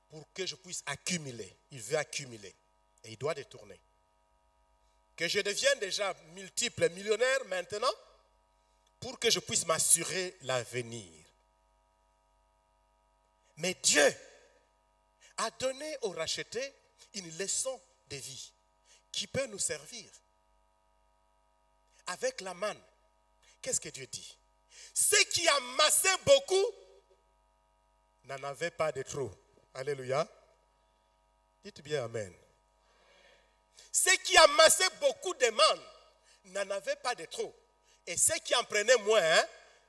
Speaker 1: pour que je puisse accumuler. Il veut accumuler et il doit détourner. Que je devienne déjà multiple millionnaire maintenant pour que je puisse m'assurer l'avenir. Mais Dieu a donné aux rachetés une leçon de vie qui peut nous servir. Avec la manne, qu'est-ce que Dieu dit? Ceux qui amassaient beaucoup n'en avaient pas de trop. Alléluia. Dites bien Amen. Ceux qui amassaient beaucoup de manne n'en avaient pas de trop. Et ceux qui en prenaient moins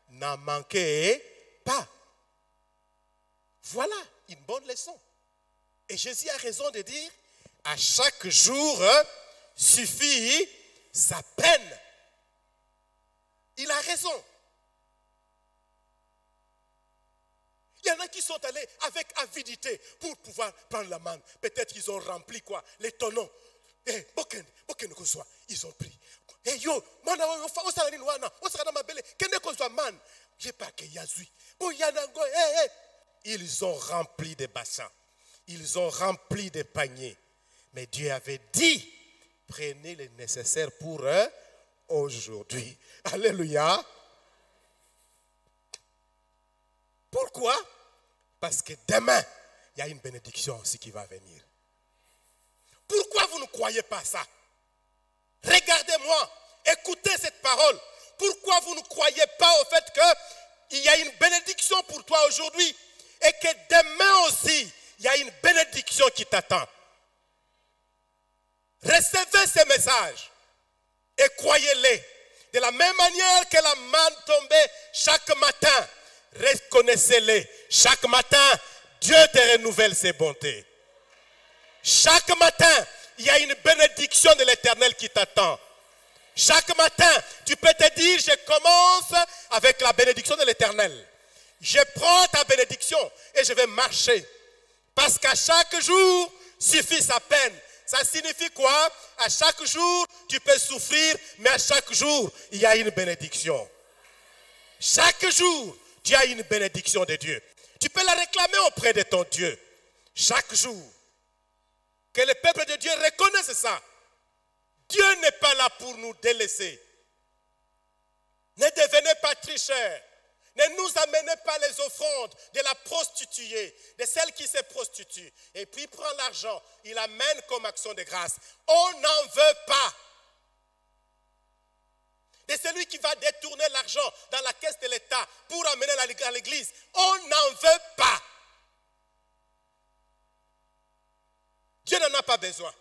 Speaker 1: n'en manquaient pas. Voilà une bonne leçon. Et Jésus a raison de dire, à chaque jour suffit sa peine. Il a raison. Il y en a qui sont allés avec avidité pour pouvoir prendre la manne. Peut-être qu'ils ont rempli quoi? Les tonneaux. Ils ont pris. Ils ont rempli des bassins. Ils ont rempli des paniers. Mais Dieu avait dit, prenez le nécessaire pour eux aujourd'hui. Alléluia. Pourquoi? Parce que demain, il y a une bénédiction aussi qui va venir. Pourquoi vous ne croyez pas ça? Regardez-moi, écoutez cette parole. Pourquoi vous ne croyez pas au fait qu'il y a une bénédiction pour toi aujourd'hui? Et que demain aussi, il y a une bénédiction qui t'attend. Recevez ces messages et croyez-les. De la même manière que la manne tombait chaque matin, reconnaissez-les. Chaque matin, Dieu te renouvelle ses bontés. Chaque matin, il y a une bénédiction de l'Éternel qui t'attend. Chaque matin, tu peux te dire, je commence avec la bénédiction de l'Éternel. Je prends ta bénédiction et je vais marcher. Parce qu'à chaque jour suffit sa peine. Ça signifie quoi? À chaque jour, tu peux souffrir, mais à chaque jour, il y a une bénédiction. Chaque jour, tu as une bénédiction de Dieu. Tu peux la réclamer auprès de ton Dieu. Chaque jour. Que le peuple de Dieu reconnaisse ça. Dieu n'est pas là pour nous délaisser. Ne devenez pas tricheurs. Ne nous amenez pas les offrandes de la prostituée, de celle qui se prostitue. Et puis prend l'argent, il amène comme action de grâce. On n'en veut pas. De celui qui va détourner l'argent dans la caisse de l'État pour amener à l'église. On n'en veut pas. Dieu n'en a pas besoin.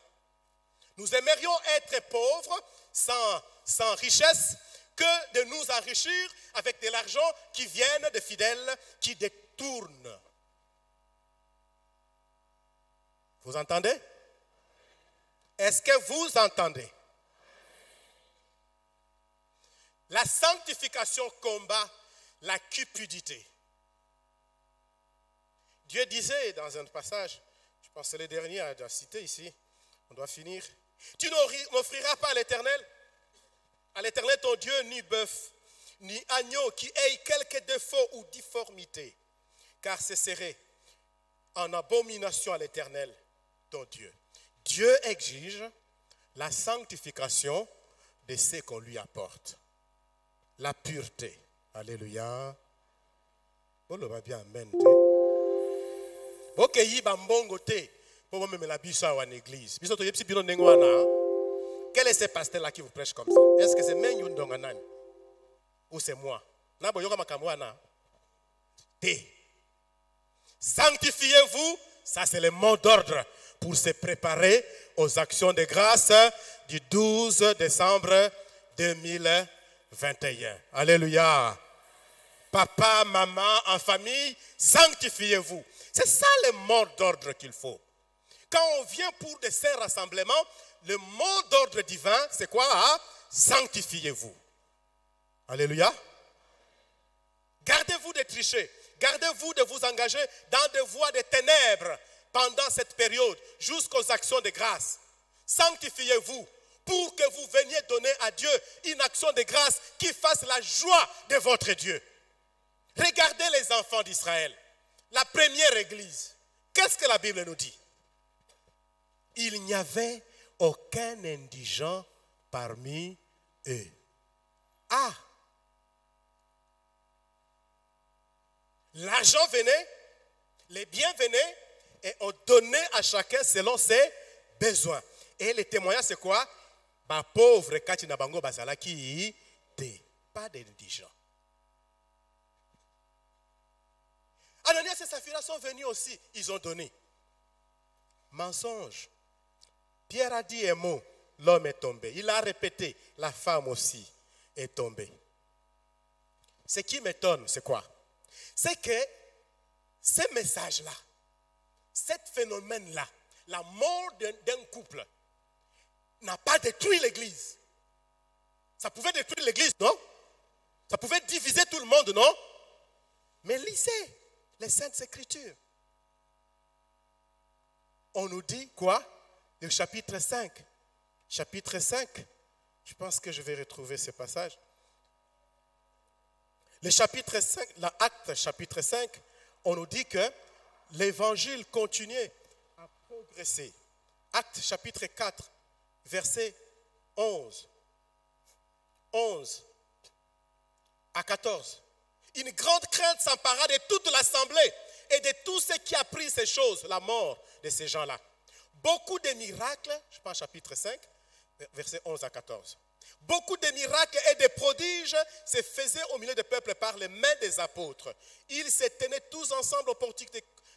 Speaker 1: Nous aimerions être pauvres, sans richesse, que de nous enrichir avec de l'argent qui vient de fidèles qui détournent. Vous entendez? Est-ce que vous entendez? La sanctification combat la cupidité. Dieu disait dans un passage, je pense que c'est le dernier à citer ici, on doit finir. Tu n'offriras pas à l'Éternel ton Dieu, ni bœuf, ni agneau qui ait quelque défaut ou difformité, car ce serait en abomination à l'Éternel, ton Dieu. Dieu exige la sanctification de ce qu'on lui apporte. La pureté. Alléluia. On va bien amen. Ok, y bambongo te. Pour me la bissa en église. Quel est ce pasteur-là qui vous prêche comme ça? Est-ce que c'est Menyoun Donganan? Ou c'est moi? Sanctifiez-vous, ça c'est le mot d'ordre pour se préparer aux actions de grâce du 12 décembre 2021. Alléluia. Papa, maman, en famille, sanctifiez-vous. C'est ça le mot d'ordre qu'il faut. Quand on vient pour de ces rassemblements, le mot d'ordre divin, c'est quoi? Sanctifiez-vous. Alléluia. Gardez-vous de tricher. Gardez-vous de vous engager dans des voies de ténèbres pendant cette période, jusqu'aux actions de grâce. Sanctifiez-vous pour que vous veniez donner à Dieu une action de grâce qui fasse la joie de votre Dieu. Regardez les enfants d'Israël, la première église. Qu'est-ce que la Bible nous dit? Il n'y avait aucun indigent parmi eux. Ah! L'argent venait, les biens venaient et on donnait à chacun selon ses besoins. Et le témoignage c'est quoi? Ba pauvre kati na bango bazalaki te, pas d'indigents. Ananias et Saphira sont venus aussi, ils ont donné. Mensonge. Pierre a dit un mot, l'homme est tombé. Il a répété, la femme aussi est tombée. Ce qui m'étonne, c'est quoi? C'est que ce message-là, ce phénomène-là, la mort d'un couple, n'a pas détruit l'église. Ça pouvait détruire l'église, non? Ça pouvait diviser tout le monde, non? Mais lisez les Saintes Écritures. On nous dit quoi? Le chapitre 5. Chapitre 5. Je pense que je vais retrouver ce passage. Le chapitre 5, l'Acte chapitre 5, on nous dit que l'évangile continuait à progresser. Acte chapitre 4, verset 11. 11 à 14. Une grande crainte s'empara de toute l'assemblée et de tous ceux qui apprirent ces choses, la mort de ces gens-là. Beaucoup de miracles, je pense chapitre 5, verset 11 à 14. Beaucoup de miracles et de prodiges se faisaient au milieu des peuples par les mains des apôtres. Ils se tenaient tous ensemble au portique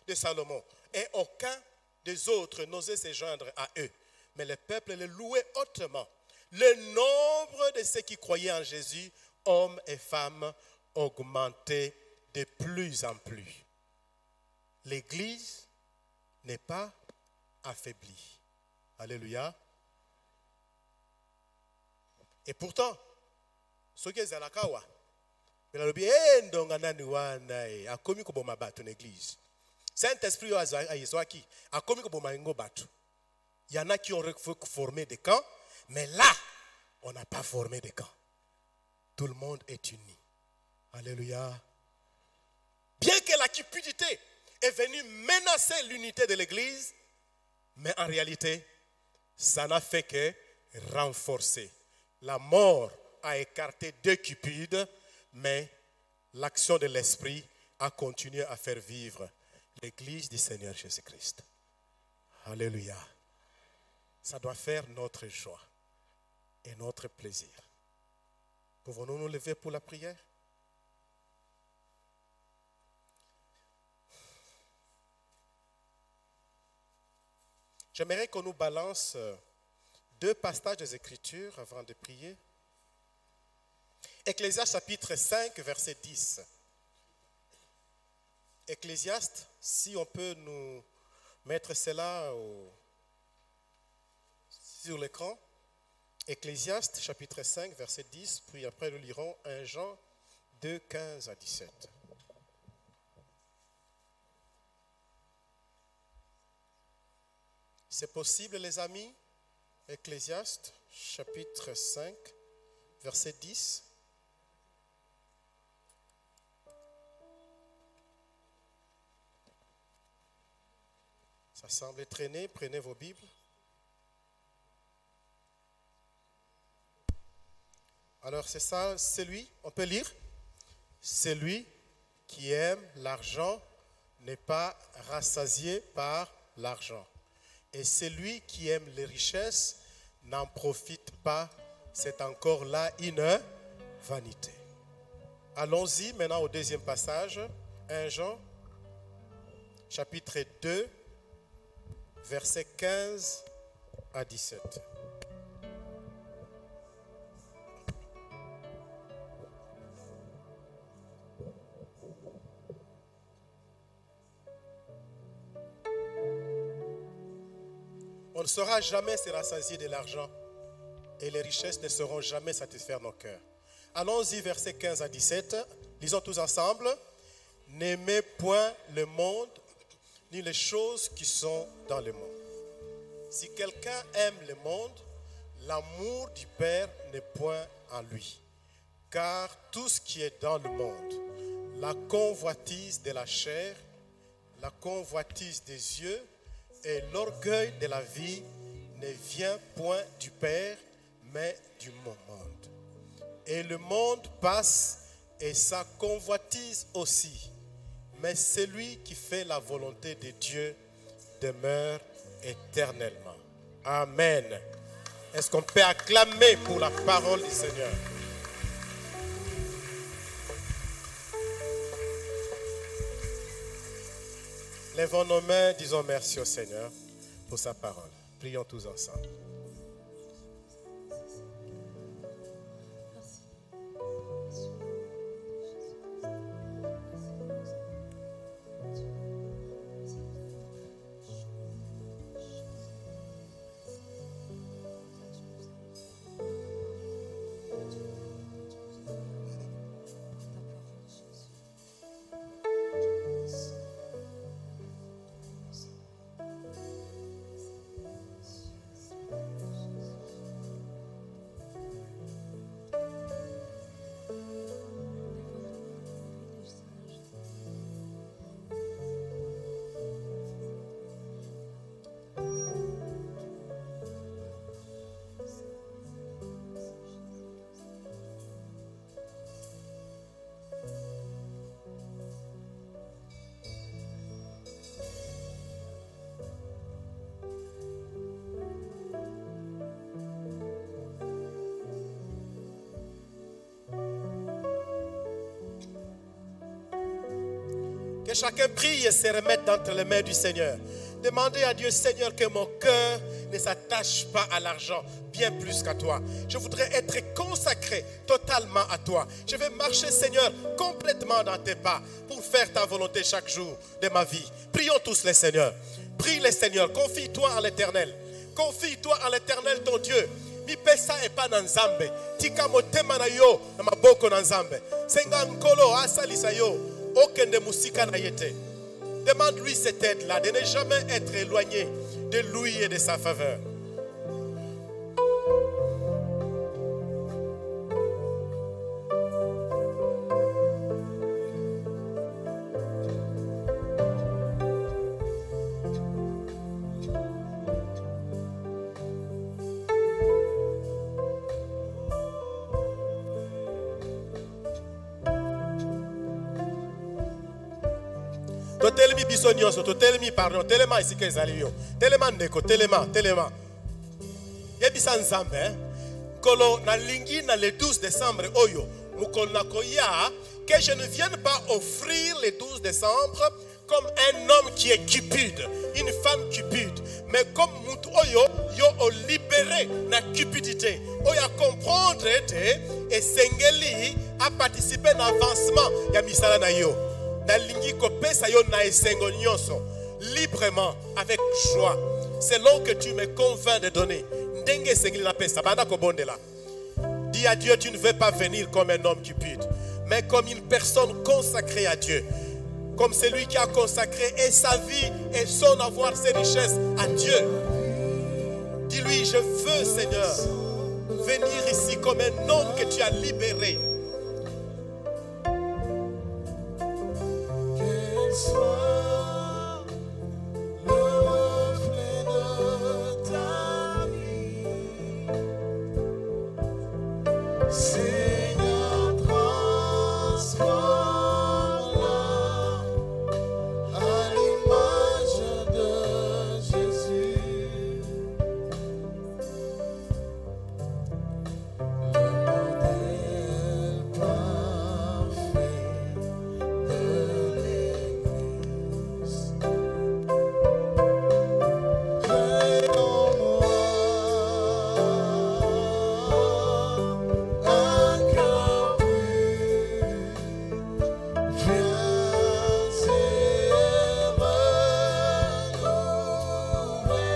Speaker 1: de Salomon. Et aucun des autres n'osait se joindre à eux. Mais le peuple les louait hautement. Le nombre de ceux qui croyaient en Jésus, hommes et femmes, augmentait de plus en plus. L'Église n'est pas affaiblie. Alléluia. Et pourtant, ceux qui sont à la kawa, l'église. Saint-Esprit a commis il y en a qui ont formé des camps, mais là, on n'a pas formé des camps. Tout le monde est uni. Alléluia. Bien que la cupidité est venue menacer l'unité de l'église, mais en réalité, ça n'a fait que renforcer. La mort a écarté deux cupides, mais l'action de l'esprit a continué à faire vivre l'église du Seigneur Jésus-Christ. Alléluia. Ça doit faire notre joie et notre plaisir. Pouvons-nous nous lever pour la prière? J'aimerais qu'on nous balance deux passages des Écritures avant de prier. Ecclésiaste chapitre 5, verset 10. Ecclésiaste, si on peut nous mettre cela sur l'écran. Ecclésiaste chapitre 5, verset 10, puis après nous lirons 1 Jean 2, 15 à 17. C'est possible, les amis? Ecclésiaste chapitre 5, verset 10. Ça semble traîner, prenez vos Bibles. Alors c'est ça, on peut lire. Celui qui aime l'argent n'est pas rassasié par l'argent. Et celui qui aime les richesses n'en profite pas. C'est encore là une vanité. Allons-y maintenant au deuxième passage. 1 Jean, chapitre 2, versets 15 à 17. On ne saura jamais se rassasier de l'argent et les richesses ne sauront jamais satisfaire nos cœurs. Allons-y, versets 15 à 17. Lisons tous ensemble. N'aimez point le monde ni les choses qui sont dans le monde. Si quelqu'un aime le monde, l'amour du Père n'est point en lui. Car tout ce qui est dans le monde, la convoitise de la chair, la convoitise des yeux et l'orgueil de la vie ne vient point du Père, mais du monde. Et le monde passe et sa convoitise aussi. Mais celui qui fait la volonté de Dieu demeure éternellement. Amen. Est-ce qu'on peut acclamer pour la parole du Seigneur? Lèvons nos mains, disons merci au Seigneur pour sa parole. Prions tous ensemble. Que chacun prie et se remette entre les mains du Seigneur. Demandez à Dieu, Seigneur, que mon cœur ne s'attache pas à l'argent, bien plus qu'à toi. Je voudrais être consacré totalement à toi. Je vais marcher, Seigneur, complètement dans tes pas pour faire ta volonté chaque jour de ma vie. Prions tous les Seigneurs. Prie les Seigneurs. Confie-toi en l'Éternel. Confie-toi en l'Éternel, ton Dieu. Mi pesa e pa na nzambe. Tika motema na yo na maboko na nzambe. Senga nkolo asalisa yo. Okende musika na yete. Demande-lui cette aide-là, de ne jamais être éloigné de lui et de sa faveur. Totelemi bisonyoso, totelemi pardon, telema isike ezaliyo. Telema ndeko, telema. Yebisa nzambe, kolo na lingi na le 12 décembre oyo, mukolo na koya, que je ne vienne pas offrir le 12 décembre comme un homme qui est cupide, une femme cupide, mais comme mutu oyo, yo o libéré na cupidité, oyo a comprendre et sengeli a participer à l'avancement ya misala na yo. Librement, avec joie, selon que tu me convaincs de donner. Dis à Dieu, tu ne veux pas venir comme un homme cupide, mais comme une personne consacrée à Dieu, comme celui qui a consacré et sa vie et son avoir, ses richesses à Dieu. Dis-lui, je veux, Seigneur, venir ici comme un homme que tu as libéré.
Speaker 2: Sois le reflet de ta vie, Seigneur, transforme-la à l'image de Jésus. Le modèle parfait de l'Église. Crée en moi un cœur pur, viens et renouvelle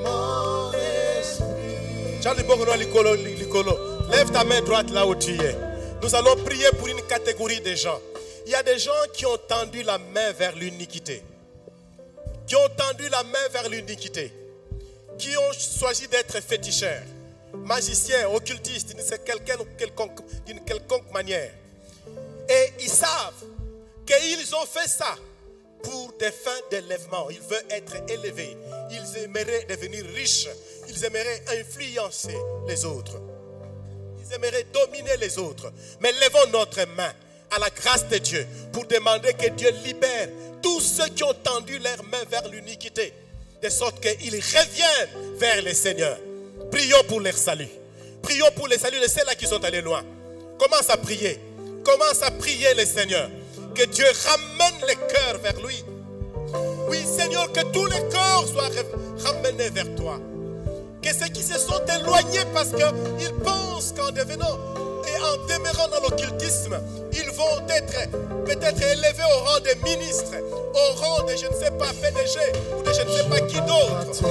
Speaker 2: mon esprit.
Speaker 1: Charlie Bogono Likolo, lève ta main droite là où tu es. Nous allons prier pour une catégorie de gens. Il y a des gens qui ont tendu la main vers l'iniquité. Qui ont tendu la main vers l'iniquité. Qui ont choisi d'être féticheurs, magiciens, occultistes, d'une quelconque manière. Et ils savent qu'ils ont fait ça pour des fins d'élèvement. Ils veulent être élevés. Ils aimeraient devenir riches. Ils aimeraient influencer les autres. Ils aimeraient dominer les autres. Mais levons notre main à la grâce de Dieu pour demander que Dieu libère tous ceux qui ont tendu leurs mains vers l'iniquité, de sorte qu'ils reviennent vers le Seigneur. Prions pour leur salut. Prions pour le salut de ceux-là qui sont allés loin. Commence à prier. Commence à prier le Seigneur. Que Dieu ramène les cœurs vers lui. Oui, Seigneur, que tous les cœurs soient ramenés vers toi. Que ceux qui se sont éloignés parce qu'ils pensent qu'en devenant et en demeurant dans l'occultisme, ils vont être peut-être élevés au rang de ministres, au rang de je ne sais pas PDG ou de je ne sais pas qui d'autre.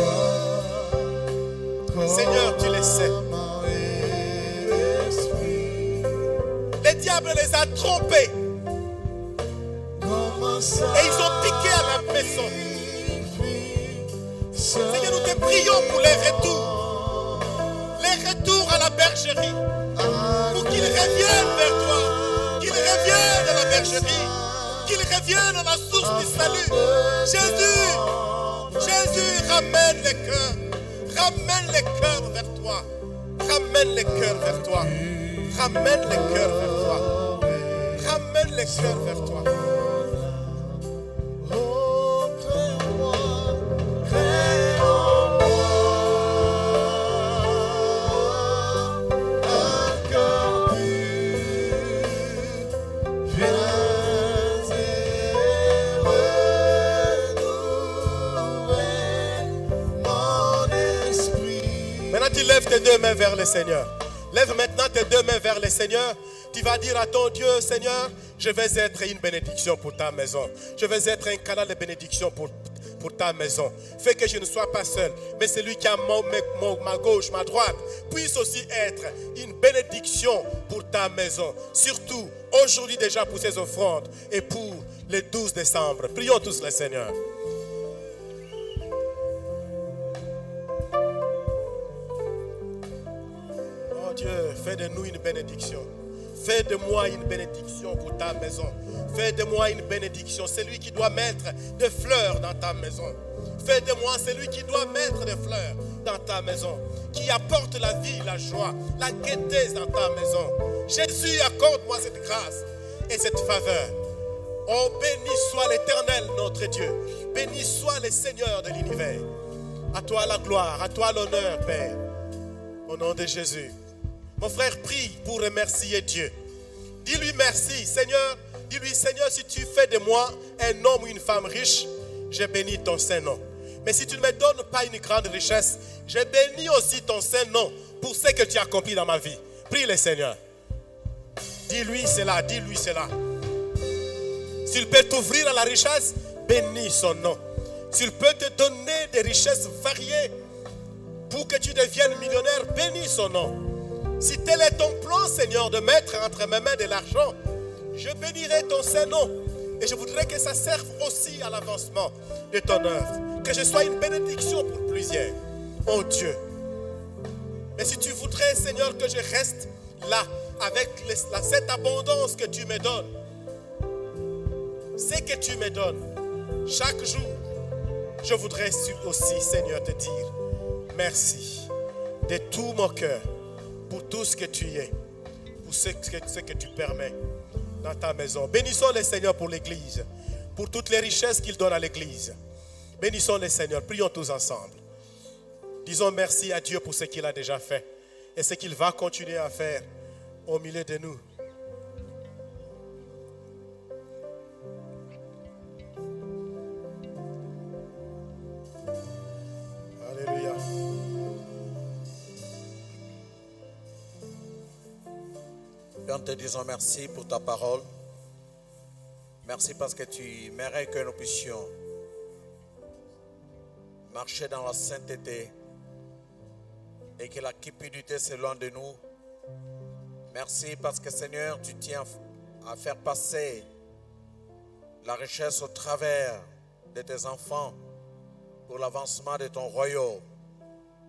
Speaker 1: Seigneur, tu le sais. Le diable les a trompés. Et ils ont piqué à la maison. Seigneur, nous te prions pour les retours. Les retours à la bergerie. Pour qu'ils reviennent vers toi. Qu'ils reviennent à la bergerie. Qu'ils reviennent à la source du salut. Jésus, Jésus, ramène les cœurs. Ramène les cœurs vers toi. Ramène les cœurs vers toi. Ramène les cœurs vers toi. Ramène les cœurs vers toi. tu lèves tes deux mains vers le Seigneur. Lève maintenant tes deux mains vers le Seigneur. Tu vas dire à ton Dieu, Seigneur, je vais être une bénédiction pour ta maison. Je vais être un canal de bénédiction pour ta maison. Fais que je ne sois pas seul, mais celui qui a ma gauche, ma droite, puisse aussi être une bénédiction pour ta maison. Surtout, aujourd'hui déjà pour ces offrandes et pour le 12 décembre. Prions tous le Seigneur. Oh Dieu, fais de nous une bénédiction. Fais de moi une bénédiction pour ta maison. Fais de moi une bénédiction. Celui qui doit mettre des fleurs dans ta maison. Fais de moi celui qui doit mettre des fleurs dans ta maison. Qui apporte la vie, la joie, la gaieté dans ta maison. Jésus, accorde-moi cette grâce et cette faveur. Oh, béni soit l'Éternel, notre Dieu. Béni soit le Seigneur de l'univers. À toi la gloire, à toi l'honneur, Père. Au nom de Jésus. Mon frère, prie pour remercier Dieu. Dis-lui merci, Seigneur. Dis-lui, Seigneur, si tu fais de moi un homme ou une femme riche, je bénis ton Saint-Nom. Mais si tu ne me donnes pas une grande richesse, je bénis aussi ton Saint-Nom pour ce que tu as accompli dans ma vie. Prie le Seigneur. Dis-lui cela, dis-lui cela. S'il peut t'ouvrir à la richesse, bénis son nom. S'il peut te donner des richesses variées pour que tu deviennes millionnaire, bénis son nom. Si tel est ton plan, Seigneur, de mettre entre mes mains de l'argent, je bénirai ton Saint-Nom. Et je voudrais que ça serve aussi à l'avancement de ton œuvre. Que je sois une bénédiction pour plusieurs. Oh Dieu. Mais si tu voudrais, Seigneur, que je reste là avec cette abondance que tu me donnes, ce que tu me donnes, chaque jour, je voudrais aussi, Seigneur, te dire merci de tout mon cœur pour tout ce que tu es, pour ce que tu permets dans ta maison. Bénissons le Seigneur pour l'Église, pour toutes les richesses qu'il donne à l'Église. Bénissons le Seigneur, prions tous ensemble. Disons merci à Dieu pour ce qu'il a déjà fait et ce qu'il va continuer à faire au milieu de nous. Alléluia.
Speaker 3: Nous te disons merci pour ta parole. Merci parce que tu mérites que nous puissions marcher dans la sainteté et que la cupidité s'éloigne de nous. Merci parce que Seigneur, tu tiens à faire passer la richesse au travers de tes enfants pour l'avancement de ton royaume,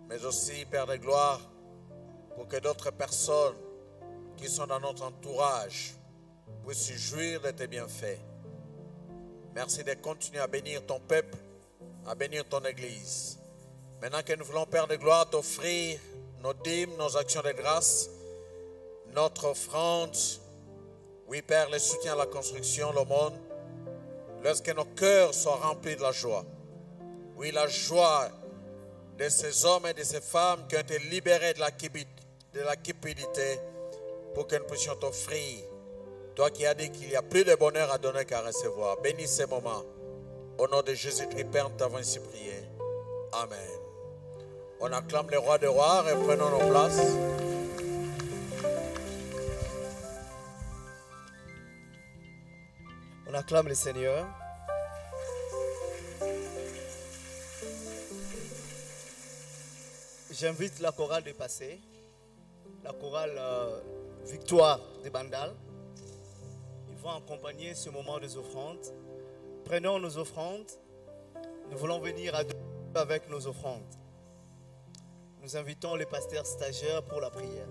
Speaker 3: mais aussi, Père de gloire, pour que d'autres personnes qui sont dans notre entourage puissent jouir de tes bienfaits. Merci de continuer à bénir ton peuple, à bénir ton Église. Maintenant que nous voulons, Père de gloire, t'offrir nos dîmes, nos actions de grâce, notre offrande, oui Père, le soutien à la construction, le monde, lorsque nos cœurs soient remplis de la joie. Oui, la joie de ces hommes et de ces femmes qui ont été libérés de la cupidité, pour que nous puissions t'offrir, toi qui as dit qu'il n'y a plus de bonheur à donner qu'à recevoir. Bénis ces moments. Au nom de Jésus-Christ, Père, nous t'avons ainsi prié. Amen. On acclame le roi des rois et prenons nos places.
Speaker 4: On acclame le Seigneur. J'invite la chorale de passer. La chorale Victoire de Bandal. Ils vont accompagner ce moment des offrandes. Prenons nos offrandes. Nous voulons venir à Dieu avec nos offrandes. Nous invitons les pasteurs stagiaires pour la prière.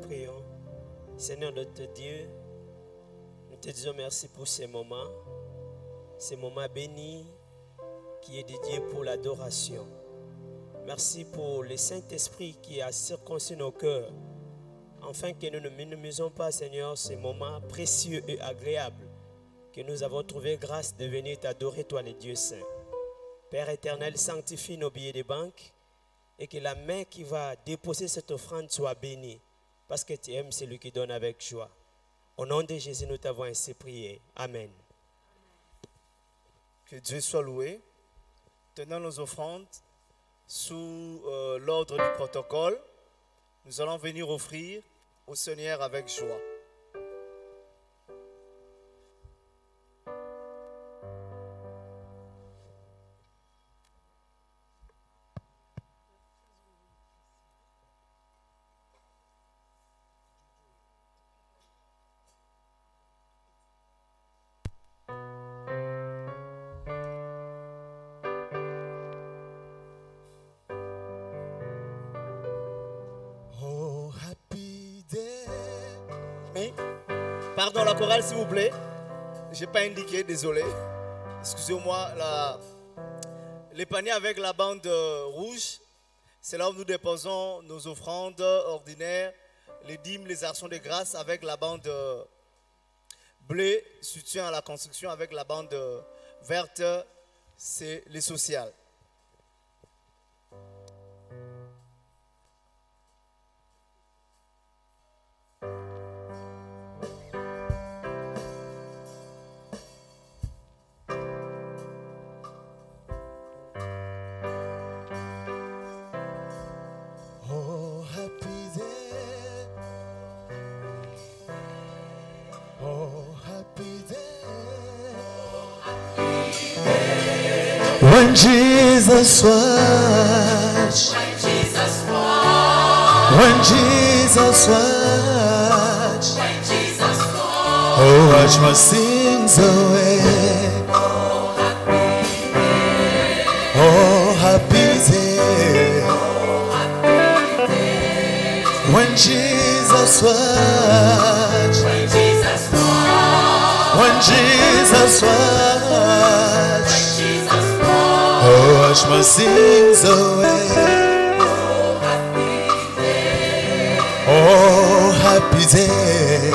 Speaker 5: Prions. Seigneur notre Dieu, nous te disons merci pour ces moments bénis qui est dédié pour l'adoration. Merci pour le Saint-Esprit qui a circoncis nos cœurs, afin que nous ne minimisons pas, Seigneur, ces moments précieux et agréables que nous avons trouvé grâce de venir t'adorer, toi le Dieu Saint. Père éternel, sanctifie nos billets de banque et que la main qui va déposer cette offrande soit bénie, parce que tu aimes celui qui donne avec joie. Au nom de Jésus, nous t'avons ainsi prié. Amen.
Speaker 4: Que Dieu soit loué. Tenant nos offrandes sous l'ordre du protocole, nous allons venir offrir au Seigneur avec joie.
Speaker 2: Oh, happy day.
Speaker 4: Mais, pardon, la chorale, s'il vous plaît. Je n'ai pas indiqué, désolé. Excusez-moi. Les paniers avec la bande rouge, c'est là où nous déposons nos offrandes ordinaires, les dîmes, les actions de grâce avec la bande bleue, soutien à la construction avec la bande verte, c'est les sociales.
Speaker 2: Oh, happy day. Oh, happy day. When Jesus was. When Jesus was. Oh, wash my sins away. Oh, happy day. When Jesus was. When Jesus was. Oh, wash my sins away. Oh, happy day.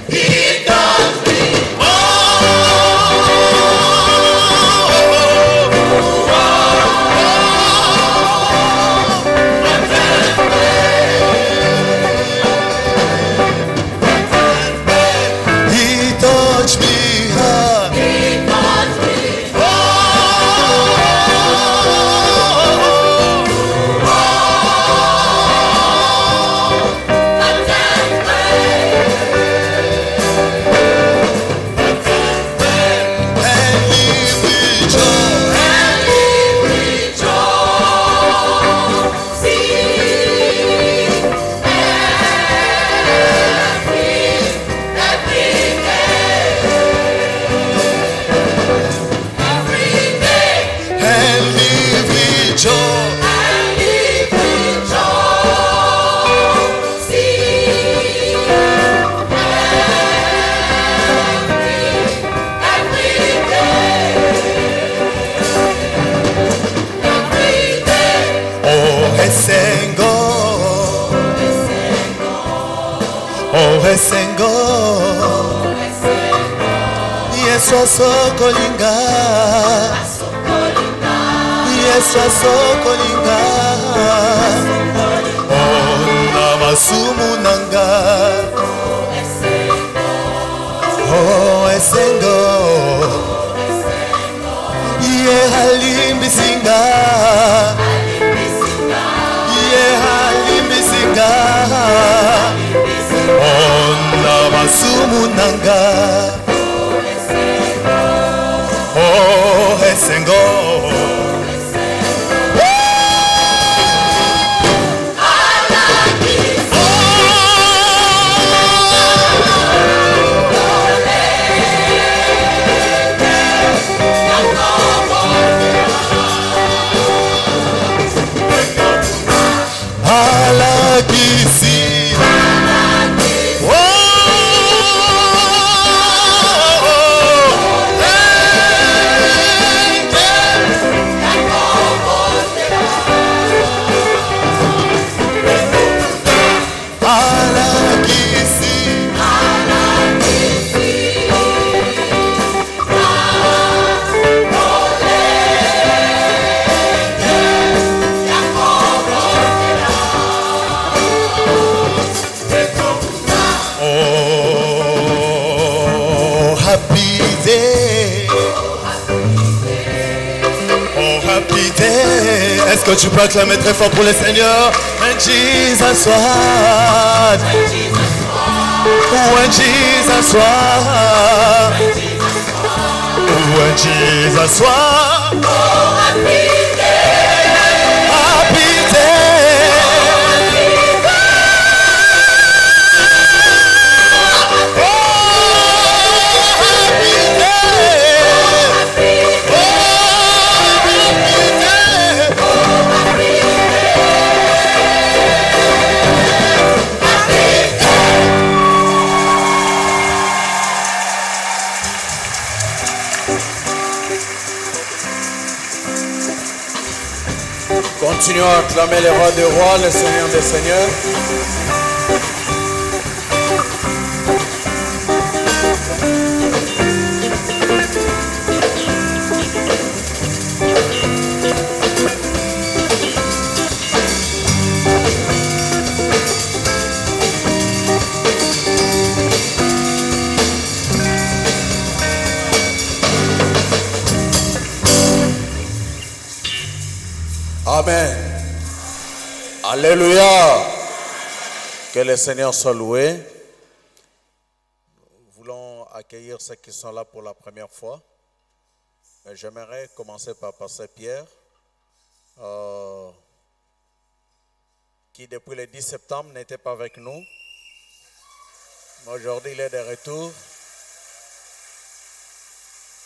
Speaker 2: He touched me hard. And he esengo Yesu asokolinga Yesu asokolinga Ona masumu nanga Oh esengo Ye halimbisinga Ye halimbisinga Ona masumu nanga Oh esengo habiter. Est-ce que tu peux acclamer très fort pour le Seigneur? When Jesus was, when Jesus was, when Jesus was,
Speaker 3: Continuons à acclamer le roi des rois, le Seigneur des seigneurs. Amen. Alléluia. Que le Seigneur soit loué. Nous voulons accueillir ceux qui sont là pour la première fois. J'aimerais commencer par Pasteur Pierre, qui depuis le 10 septembre n'était pas avec nous. Mais aujourd'hui, il est de retour.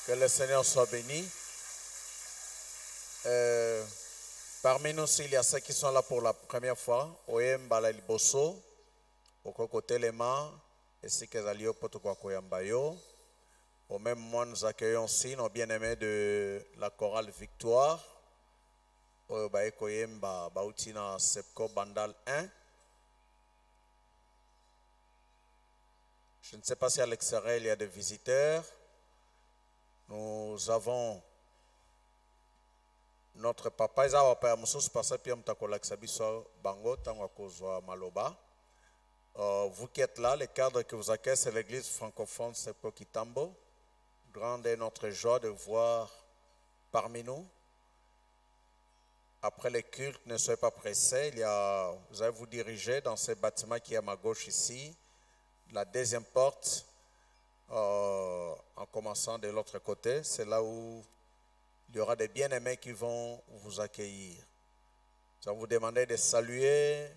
Speaker 3: Que le Seigneur soit béni. Parmi nous, il y a ceux qui sont là pour la première fois. Oyem Balaliboso, Okoko Telema, et si Kezalio Potokwa Koyambayo. Au même moment, nous accueillons aussi nos bien-aimés de la chorale Victoire. Oyem Bautina Sepko Bandal 1. Je ne sais pas si à l'extérieur il y a des visiteurs. Nous avons notre papa, vous qui êtes là, le cadre que vous accueille, c'est l'église francophone Sepko Kitambo. Grande est notre joie de voir parmi nous. Après le culte, ne soyez pas pressés. Vous allez vous diriger dans ce bâtiment qui est à ma gauche ici. La deuxième porte, en commençant de l'autre côté, c'est là où il y aura des bien-aimés qui vont vous accueillir. Nous allons vous demander de saluer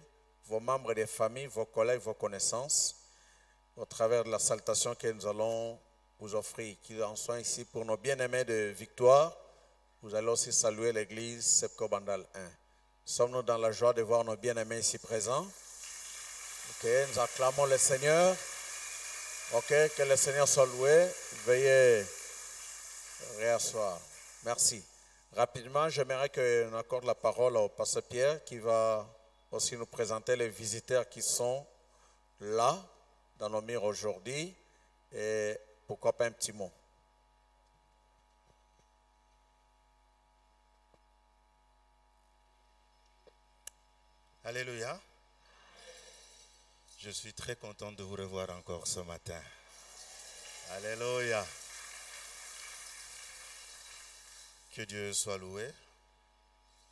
Speaker 3: vos membres de famille, vos collègues, vos connaissances, au travers de la salutation que nous allons vous offrir. Qu'ils en soient ici pour nos bien-aimés de Victoire. Vous allez aussi saluer l'église Sepko Bandal 1. Sommes-nous dans la joie de voir nos bien-aimés ici présents? Ok, nous acclamons le Seigneur. Ok, que le Seigneur soit loué. Veuillez réasseoir. Merci. Rapidement, j'aimerais qu'on accorde la parole au pasteur Pierre qui va aussi nous présenter les visiteurs qui sont là dans nos murs aujourd'hui et pourquoi pas un petit mot.
Speaker 6: Alléluia. Je suis très content de vous revoir encore ce matin. Alléluia. Que Dieu soit loué.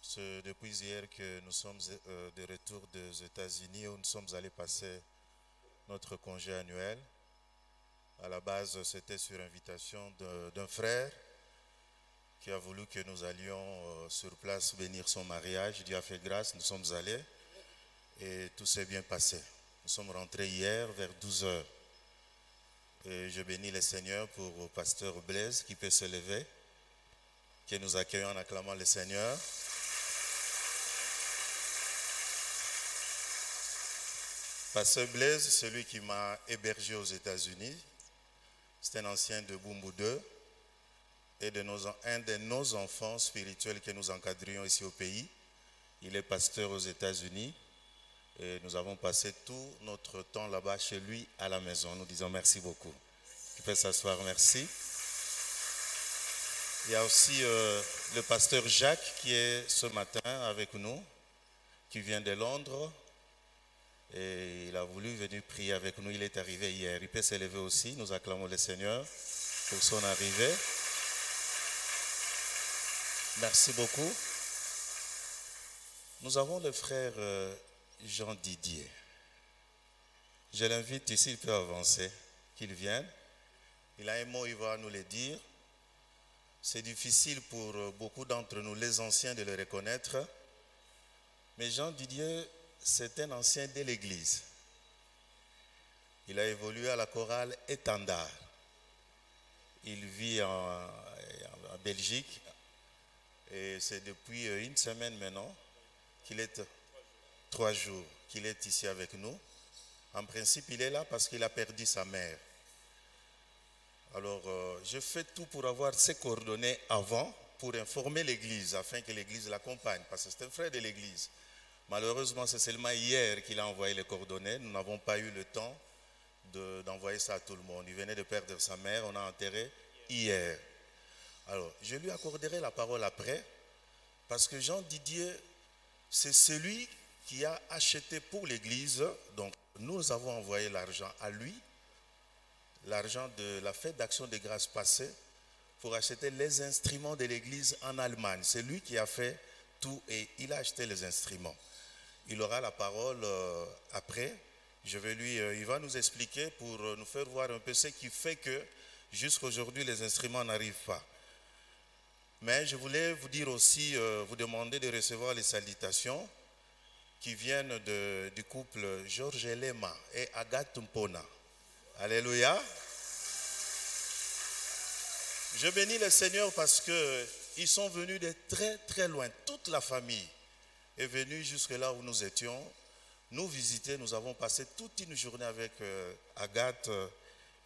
Speaker 6: C'est depuis hier que nous sommes de retour des États-Unis où nous sommes allés passer notre congé annuel. À la base, c'était sur invitation d'un frère qui a voulu que nous allions sur place bénir son mariage. Dieu a fait grâce, nous sommes allés et tout s'est bien passé. Nous sommes rentrés hier vers 12 h. Et je bénis le Seigneur pour le pasteur Blaise qui peut se lever, que nous accueillons en acclamant le Seigneur. Pasteur Blaise, celui qui m'a hébergé aux États-Unis, c'est un ancien de Bumbu 2 et un de nos enfants spirituels que nous encadrions ici au pays. Il est pasteur aux États-Unis et nous avons passé tout notre temps là-bas chez lui à la maison. Nous disons merci beaucoup. Tu peux s'asseoir, merci. Il y a aussi le pasteur Jacques qui est ce matin avec nous, qui vient de Londres. Et il a voulu venir prier avec nous. Il est arrivé hier. Il peut s'élever aussi. Nous acclamons le Seigneur pour son arrivée. Merci beaucoup. Nous avons le frère Jean Didier. Je l'invite ici, il peut avancer, qu'il vienne. Il a un mot, il va nous le dire. C'est difficile pour beaucoup d'entre nous, les anciens, de le reconnaître. Mais Jean Didier, c'est un ancien de l'Église. Il a évolué à la chorale Étendard. Il vit en Belgique. Et c'est depuis une semaine maintenant qu'il est 3 jours qu'il est ici avec nous. En principe, il est là parce qu'il a perdu sa mère. Alors, je fais tout pour avoir ses coordonnées avant, pour informer l'Église, afin que l'Église l'accompagne, parce que c'est un frère de l'Église. Malheureusement, c'est seulement hier qu'il a envoyé les coordonnées. Nous n'avons pas eu le temps d'envoyer ça à tout le monde. Il venait de perdre sa mère, on a enterré hier. Alors, je lui accorderai la parole après, parce que Jean Didier, c'est celui qui a acheté pour l'Église. Donc, nous avons envoyé l'argent à lui, l'argent de la fête d'action de grâce passée, pour acheter les instruments de l'Église en Allemagne. C'est lui qui a fait tout et il a acheté les instruments. Il aura la parole après. Il va nous expliquer pour nous faire voir un peu ce qui fait que jusqu'à aujourd'hui les instruments n'arrivent pas. Mais je voulais vous dire aussi, vous demander de recevoir les salutations qui viennent du couple Georges Lema et Agathe Mpona. Alléluia. Je bénis le Seigneur parce qu'ils sont venus de très très loin. Toute la famille est venue jusque là où nous étions. Nous visiter, nous avons passé toute une journée avec Agathe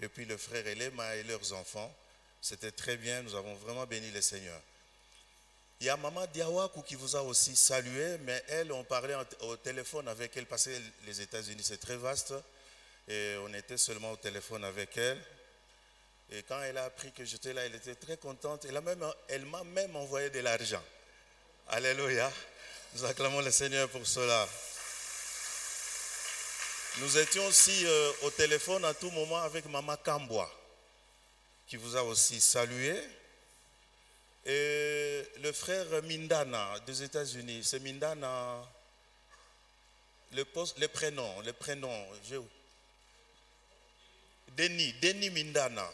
Speaker 6: et puis le frère Lema et leurs enfants. C'était très bien, nous avons vraiment béni le Seigneur. Il y a Maman Diawaku qui vous a aussi salué, mais elle, on parlait au téléphone avec elle parce que les États-Unis, c'est très vaste. Et on était seulement au téléphone avec elle. Et quand elle a appris que j'étais là, elle était très contente. Elle m'a même envoyé de l'argent. Alléluia. Nous acclamons le Seigneur pour cela. Nous étions aussi au téléphone à tout moment avec Maman Kamboa, qui vous a aussi salué. Et le frère Mindana des États-Unis, c'est Mindana, le prénom, Denis Mindana.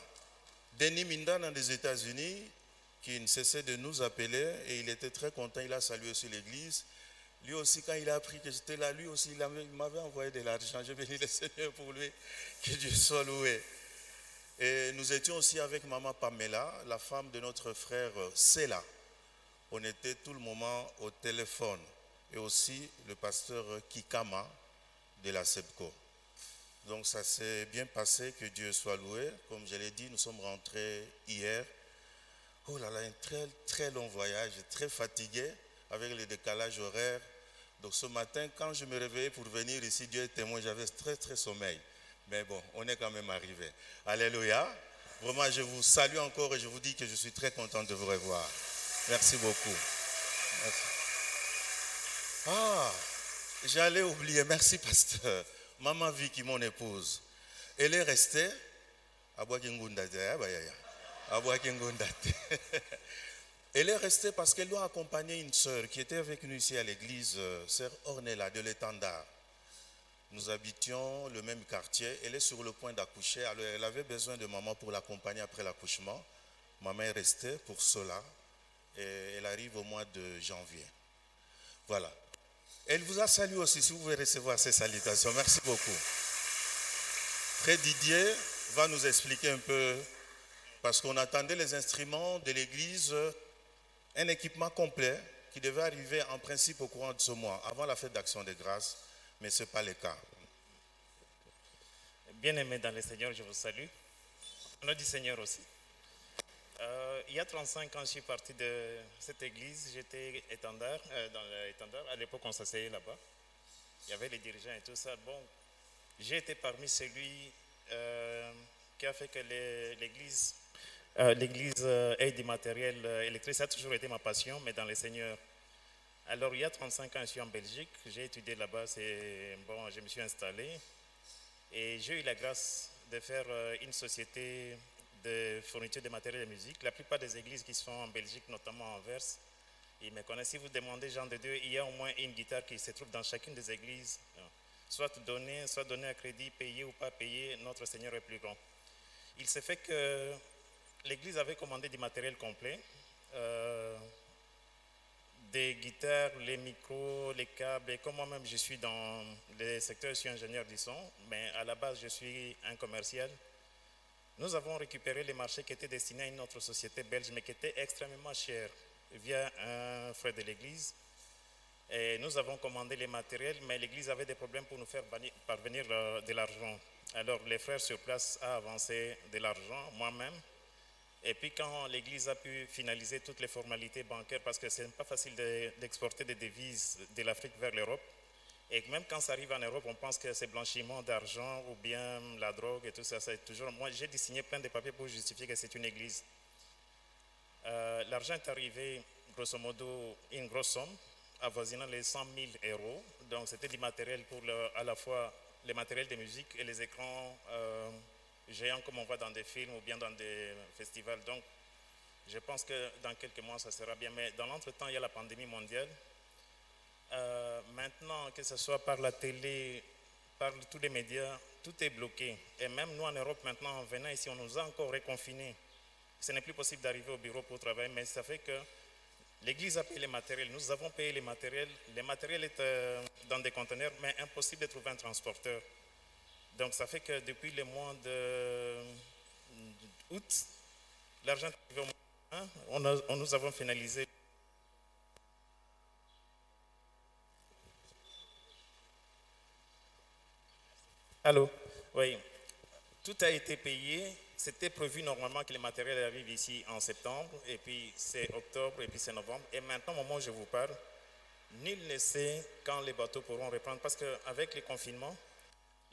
Speaker 6: Denis Mindana des États-Unis, qui ne cessait de nous appeler et il était très content, il a salué sur l'église. Lui aussi, quand il a appris que j'étais là, lui aussi, il m'avait envoyé de l'argent. Je bénis le Seigneur pour lui, que Dieu soit loué. Et nous étions aussi avec Maman Pamela, la femme de notre frère Sela. On était tout le moment au téléphone. Et aussi le pasteur Kikama de la SEBCO. Donc ça s'est bien passé, que Dieu soit loué. Comme je l'ai dit, nous sommes rentrés hier. Oh là là, un très très long voyage, très fatigué avec le décalage horaire. Donc ce matin, quand je me réveillais pour venir ici, Dieu est témoin, j'avais très très sommeil. Mais bon, on est quand même arrivé. Alléluia. Vraiment, je vous salue encore et je vous dis que je suis très content de vous revoir. Merci beaucoup. Merci. Ah, j'allais oublier. Merci, pasteur. Maman Vicky, mon épouse, elle est restée à Boakingundate. Elle est restée parce qu'elle doit accompagner une sœur qui était avec nous ici à l'église, sœur Ornella de l'Étendard. Nous habitions le même quartier. Elle est sur le point d'accoucher. Alors elle avait besoin de maman pour l'accompagner après l'accouchement. Maman est restée pour cela. Et elle arrive au mois de janvier. Voilà. Elle vous a salué aussi, si vous voulez recevoir ces salutations. Merci beaucoup. Frère Didier va nous expliquer un peu, parce qu'on attendait les instruments de l'église, un équipement complet qui devait arriver en principe au courant de ce mois, avant la fête d'action de grâce. Mais ce n'est pas le cas.
Speaker 7: Bien-aimés dans le Seigneur, je vous salue. Au nom du Seigneur aussi. Il y a 35 ans, je suis parti de cette église. J'étais étendard, dans l'étendard. À l'époque, on s'asseyait là-bas. Il y avait les dirigeants et tout ça. Bon, j'ai été parmi celui qui a fait que l'église ait du matériel électrique. Ça a toujours été ma passion, mais dans le Seigneur. Alors, il y a 35 ans, je suis en Belgique. J'ai étudié là-bas. Bon, je me suis installé. Et j'ai eu la grâce de faire une société de fourniture de matériel de musique. La plupart des églises qui sont en Belgique, notamment à Anvers, Ils me connaissent. Si vous demandez gens de Dieu, il y a au moins une guitare qui se trouve dans chacune des églises. Soit donnée à crédit, payée ou pas payée, notre Seigneur est plus grand. Il s'est fait que l'église avait commandé du matériel complet, des guitares, les micros, les câbles. Et comme moi-même je suis dans le secteur, je suis ingénieur du son, mais à la base je suis un commercial. Nous avons récupéré les marchés qui étaient destinés à une autre société belge, mais qui étaient extrêmement chers, via un frère de l'église. Et nous avons commandé les matériels, mais l'église avait des problèmes pour nous faire parvenir de l'argent. Alors les frères sur place ont avancé de l'argent, moi-même. Et puis quand l'église a pu finaliser toutes les formalités bancaires, parce que ce n'est pas facile d'exporter des devises de l'Afrique vers l'Europe, et même quand ça arrive en Europe, on pense que c'est blanchiment d'argent ou bien la drogue et tout ça. C'est toujours... Moi, j'ai signé plein de papiers pour justifier que c'est une église. L'argent est arrivé, grosso modo, une grosse somme, avoisinant les 100 000 €. Donc, c'était du matériel pour à la fois les matériels de musique et les écrans géants comme on voit dans des films ou bien dans des festivals. Donc, je pense que dans quelques mois, ça sera bien. Mais dans l'entretemps, il y a la pandémie mondiale. Maintenant, que ce soit par la télé, par tous les médias, tout est bloqué. Et même nous en Europe, maintenant, en venant ici, on nous a encore reconfinés. Ce n'est plus possible d'arriver au bureau pour travailler, mais ça fait que l'église a payé les matériels. Nous avons payé les matériels. Les matériels étaient dans des conteneurs, mais impossible de trouver un transporteur. Donc ça fait que depuis le mois d'août, l'argent est arrivé au mois de nous avons finalisé. Allô? Oui. Tout a été payé. C'était prévu normalement que les matériels arrivent ici en septembre, et puis c'est octobre, et puis c'est novembre. Et maintenant, au moment où je vous parle, nul ne sait quand les bateaux pourront reprendre, parce qu'avec les confinements,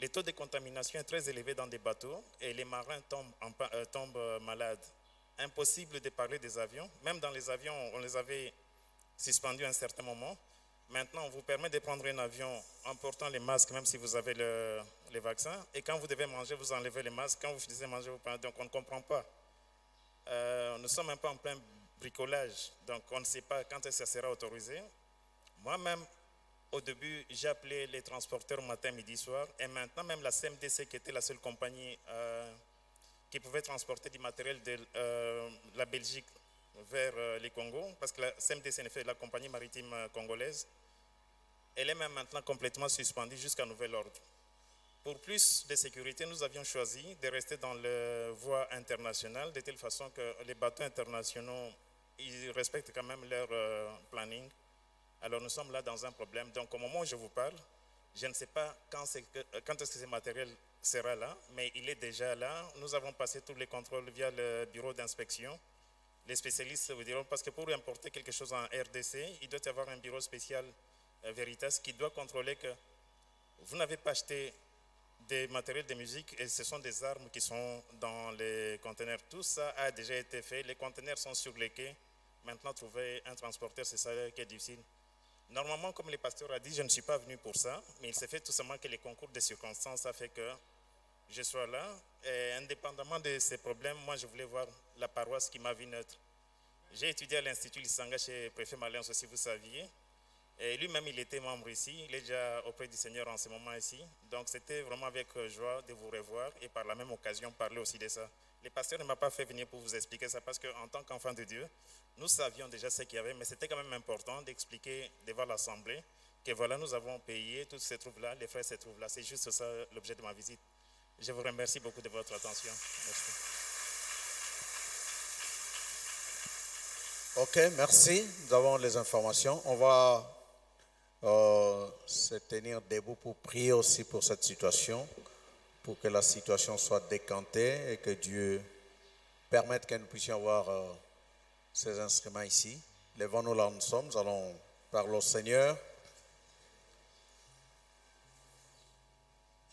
Speaker 7: le taux de contamination est très élevé dans des bateaux, et les marins tombent malades. Impossible de parler des avions. Même dans les avions, on les avait suspendus à un certain moment. Maintenant, on vous permet de prendre un avion en portant les masques, même si vous avez les vaccins. Et quand vous devez manger, vous enlevez les masques. Quand vous finissez de manger, vous prenez. Donc, on ne comprend pas. Nous sommes un peu en plein bricolage. Donc, on ne sait pas quand ça sera autorisé. Moi-même, au début, j'ai appelé les transporteurs matin, midi, soir. Et maintenant, même la CMDC, qui était la seule compagnie qui pouvait transporter du matériel de la Belgique vers les Congo, parce que la CMDC, en effet, la compagnie maritime congolaise, elle est même maintenant complètement suspendue jusqu'à nouvel ordre. Pour plus de sécurité, nous avions choisi de rester dans la voie internationale, de telle façon que les bateaux internationaux, ils respectent quand même leur planning. Alors nous sommes là dans un problème. Donc au moment où je vous parle, je ne sais pas quand est-ce que ce matériel sera là, mais il est déjà là. Nous avons passé tous les contrôles via le bureau d'inspection. Les spécialistes vous diront, parce que pour importer quelque chose en RDC, il doit y avoir un bureau spécial Veritas qui doit contrôler que vous n'avez pas acheté des matériels de musique et ce sont des armes qui sont dans les conteneurs. Tout ça a déjà été fait. Les conteneurs sont sur les quais. Maintenant, trouver un transporteur, c'est ça qui est difficile. Normalement, comme le pasteur a dit, je ne suis pas venu pour ça, mais il s'est fait tout simplement que les concours de circonstances a fait que je sois là. Et indépendamment de ces problèmes, moi, je voulais voir la paroisse qui m'a vu neutre. J'ai étudié à l'Institut Lissanga chez le préfet Malens, si vous saviez. Et lui-même, il était membre ici. Il est déjà auprès du Seigneur en ce moment ici. Donc, c'était vraiment avec joie de vous revoir et par la même occasion, parler aussi de ça. Le pasteur ne m'a pas fait venir pour vous expliquer ça parce qu'en tant qu'enfant de Dieu, nous savions déjà ce qu'il y avait, mais c'était quand même important d'expliquer devant l'Assemblée que voilà, nous avons payé, tout se trouve là, les frères se trouvent là. C'est juste ça l'objet de ma visite. Je vous remercie beaucoup de votre attention. Merci.
Speaker 3: Ok, merci. Nous avons les informations. On va se tenir debout pour prier aussi pour cette situation, pour que la situation soit décantée et que Dieu permette que nous puissions avoir ces instruments ici. Levons-nous là où nous sommes, nous allons parler au Seigneur.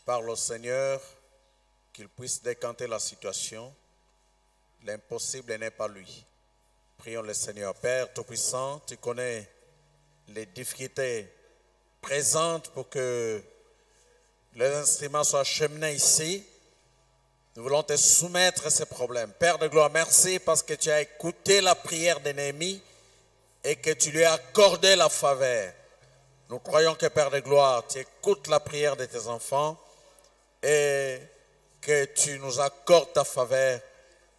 Speaker 3: Parle au Seigneur qu'il puisse décanter la situation. L'impossible n'est pas lui. Prions le Seigneur. Père Tout-Puissant, tu connais les difficultés présentes pour que les instruments soient acheminés ici. Nous voulons te soumettre ces problèmes. Père de gloire, merci parce que tu as écouté la prière de Néhémie et que tu lui as accordé la faveur. Nous croyons que Père de gloire, tu écoutes la prière de tes enfants et que tu nous accordes ta faveur.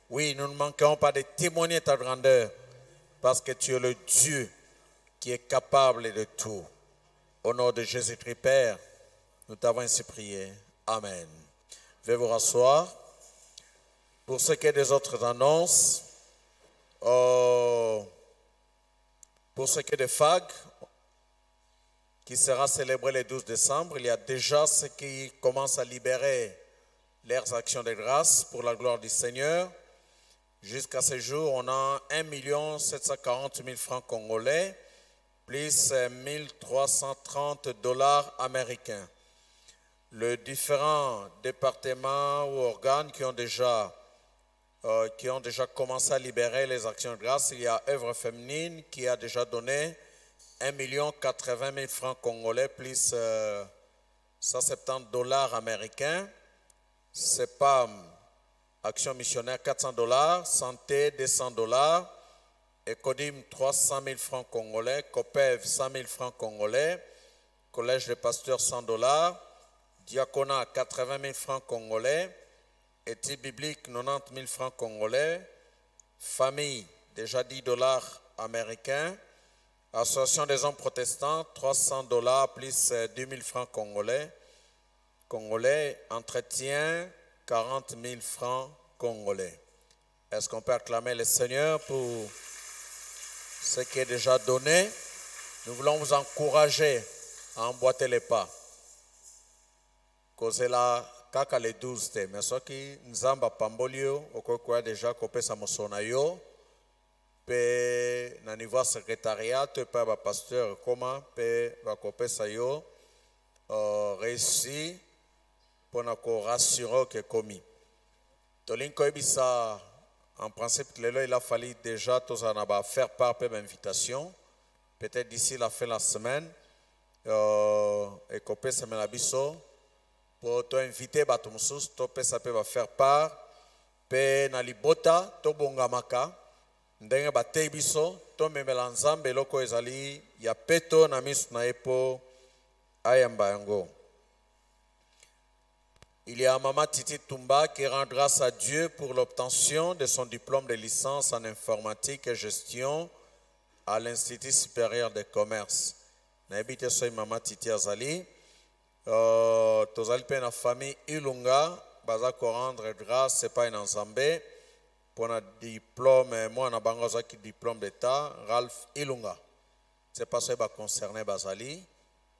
Speaker 3: Oui, nous ne manquerons pas de témoigner ta grandeur parce que tu es le Dieu qui est capable de tout. Au nom de Jésus-Christ, Père, nous t'avons ainsi prié. Amen. Veuillez vous rasseoir. Pour ce qui est des autres annonces, pour ce qui est des FAG, qui sera célébré le 12 décembre, il y a déjà ceux qui commencent à libérer leurs actions de grâce pour la gloire du Seigneur. Jusqu'à ce jour, on a 1 740 000 francs congolais, plus 1 330 $ américains. Les différents départements ou organes qui ont déjà commencé à libérer les actions de grâce, il y a Œuvre féminine qui a déjà donné 1 080 000 francs congolais plus 170 $ américains. CEPAM, Action missionnaire 400 $, Santé 200 $, ECODIM 300 000 francs congolais, COPEV 100 000 francs congolais, Collège des pasteurs 100 $, Diaconat 80 000 francs congolais, Études bibliques 90 000 francs congolais, Famille déjà 10 $ américains, Association des hommes protestants 300 $ plus 2 000 francs congolais, Entretien 40 000 francs congolais. Est-ce qu'on peut acclamer le Seigneur pour ce qui est déjà donné? Nous voulons vous encourager à emboîter les pas. Kozela kaka le 12 te, mais soki nzamba pambolio okokoya déjà kopesa mosona yo pe na niveau secrétariat pe ba pasteur koma pe ba kopesa yo réussi pour ko rassurer que commis. Tolinko ebisa en principe lelo il a fallu déjà tous en avoir faire part pe invitation peut-être d'ici la fin de la semaine et kopesa melabiso pour t'inviter bato mususu to pesa pe ba faire part pe na libota to bongamaka ndenge batei biso to memela nzambe eloko ezali ya peto na misu na ye po ayamba yango. Il y a Maman Titi Tumba qui rend grâce à Dieu pour l'obtention de son diplôme de licence en informatique et gestion à l'Institut supérieur de commerce. Naibite soy Maman Titi Azali. Tozali pe na famille Ilunga baza ko rendre grâce c'est pas un ensemble pour un diplôme moi na bango zaki diplôme d'état Ralph Ilunga. C'est pas ça va concerner Bazali.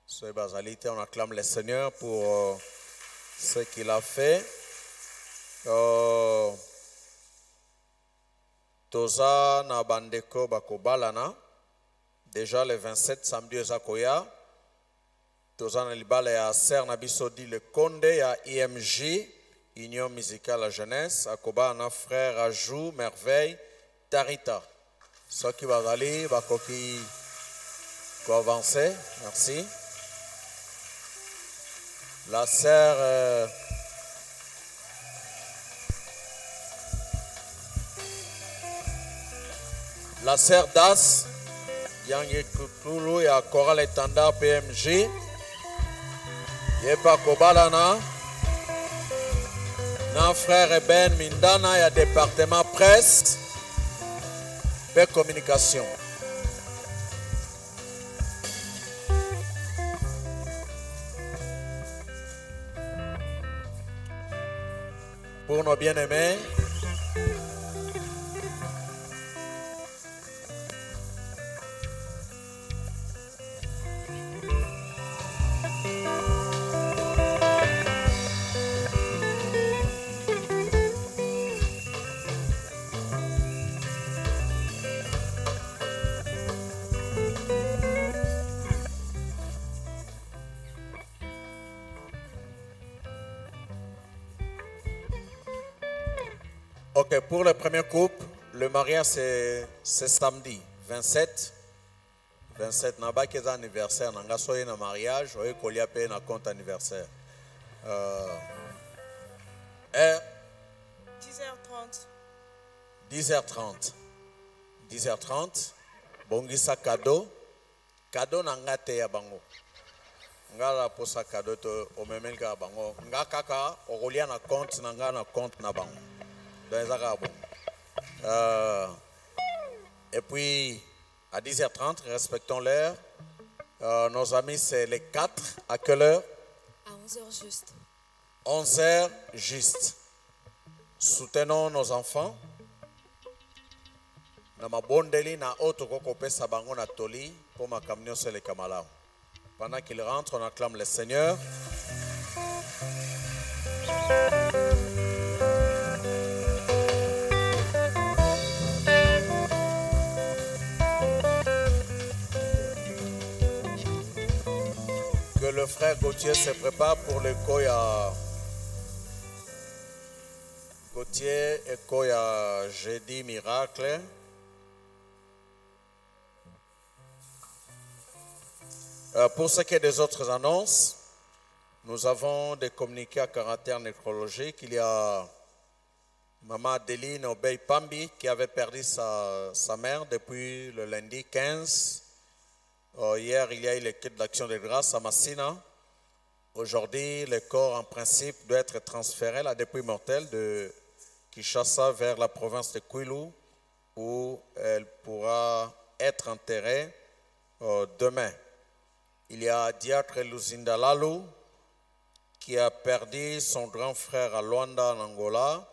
Speaker 3: Ce Bazali on acclame le Seigneur pour ce qu'il a fait. Toza na bandeko bakobalana déjà le 27 samedi ezakoya. Tozana libala ya ser na biso di le Conde ya IMJ Union musicale à jeunesse akoba na frère Ajou Merveille Tarita. Ce qui va aller bakoki ko avancer. Merci. La sœur Das Yangi Kutulu ya Chorale Étendard PMJ. Yepa Kobalana, nan frère Ben Mindana, il y a département presse et communication. Pour nos bien-aimés, ok, pour le premier couple, le mariage c'est samedi 27. 27 n'a pas que anniversaire, n'a pas soyé un mariage, ou qu'on y a payé un compte anniversaire.
Speaker 8: 10h30.
Speaker 3: 10h30. 10h30. bongisa cadeau. Cadeau na ngate ya bango. Ngala posa cadeau to omemelka bango. Ngakaka okolia na compte na ngana compte na bango. Donc ça bon. Et puis à 10h30, respectons l'heure. Nos amis, c'est les 4. À quelle heure?
Speaker 8: À 11h juste.
Speaker 3: 11h juste. Soutenons nos enfants. Na mabondeli na auto koko pesa bango na toli pour ma camion c'est les kamala. Pendant qu'ils rentrent, on acclame le Seigneur. Que le frère Gauthier se prépare pour le Koya. Gauthier et Koya jeudi miracle. Pour ce qui est des autres annonces, nous avons des communiqués à caractère nécrologique. Il y a Maman Adeline Obey Pambi qui avait perdu sa mère depuis le lundi 15. Hier, il y a eu l'équipe d'action de grâce à Massina. Aujourd'hui, le corps, en principe, doit être transféré, la dépouille mortelle de Kinshasa vers la province de Kwilu, où elle pourra être enterrée demain. Il y a Diacre Luzinda Lalu qui a perdu son grand frère à Luanda, en Angola.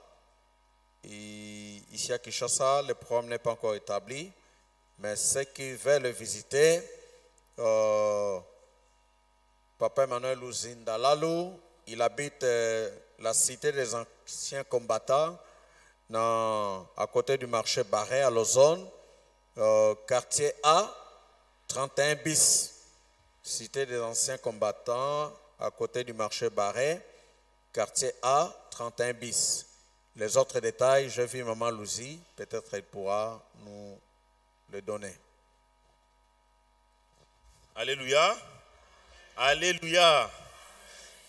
Speaker 3: Et ici à Kinshasa, le programme n'est pas encore établi, mais ceux qui veulent le visiter, Papa Emmanuel Luzinda Lalu, il habite la cité des anciens combattants à côté du marché Barré à Lausanne, quartier A, 31 bis. Cité des anciens combattants à côté du marché Barré, quartier A, 31 bis. Les autres détails, j'ai vu Maman Louzi, peut-être elle pourra nous le donner.
Speaker 9: Alléluia. Alléluia.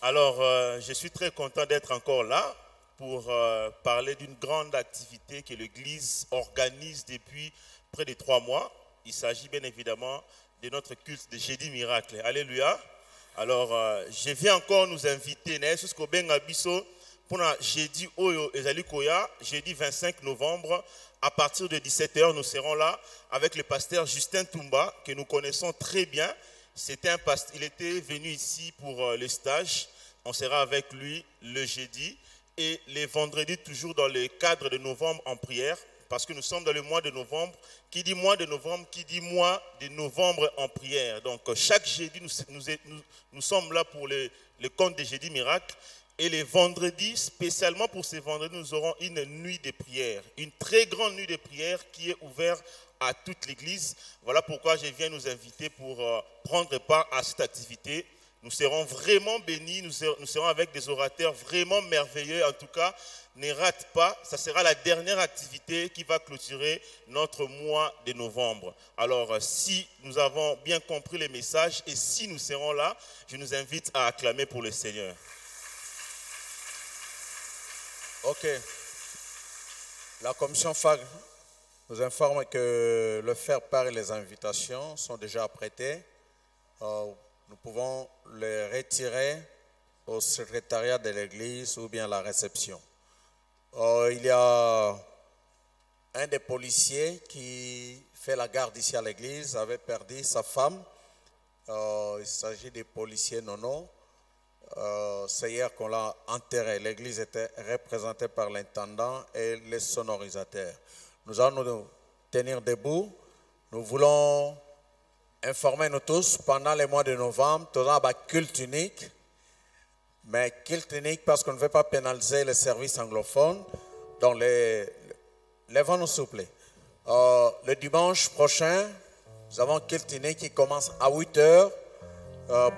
Speaker 9: Alors, je suis très content d'être encore là pour parler d'une grande activité que l'Église organise depuis près de 3 mois. Il s'agit bien évidemment de notre culte de jeudi miracle. Alléluia. Alors, je viens encore nous inviter jusqu'au Bengabiso pour jeudi Oyo Ezali Koya, jeudi 25 novembre, à partir de 17h, nous serons là avec le pasteur Justin Toumba, que nous connaissons très bien. Il était venu ici pour le stage. On sera avec lui le jeudi et les vendredis, toujours dans le cadre de novembre en prière, parce que nous sommes dans le mois de novembre. Qui dit mois de novembre, qui dit mois de novembre en prière. Donc chaque jeudi, nous sommes là pour le compte des jeudis miracles. Et les vendredis, spécialement pour ces vendredis, nous aurons une nuit de prière. Une très grande nuit de prière qui est ouverte à toute l'église. Voilà pourquoi je viens nous inviter pour prendre part à cette activité. Nous serons vraiment bénis, nous serons avec des orateurs vraiment merveilleux. En tout cas, ne rate pas, ça sera la dernière activité qui va clôturer notre mois de novembre. Alors, si nous avons bien compris les messages et si nous serons là, je nous invite à acclamer pour le Seigneur.
Speaker 3: Ok. La commission FAG nous informe que le faire-part et les invitations sont déjà apprêtées. Nous pouvons les retirer au secrétariat de l'église ou bien à la réception. Il y a un des policiers qui fait la garde ici à l'église, avait perdu sa femme. Il s'agit des policiers Nono. C'est hier qu'on l'a enterré. L'église était représentée par l'intendant et les sonorisateurs. Nous allons nous tenir debout. Nous voulons informer nous tous pendant les mois de novembre, nous avons un culte unique. Mais culte unique parce qu'on ne veut pas pénaliser les services anglophones. Donc, lèvons-nous s'il vous plaît. Le dimanche prochain, nous avons culte unique qui commence à 8h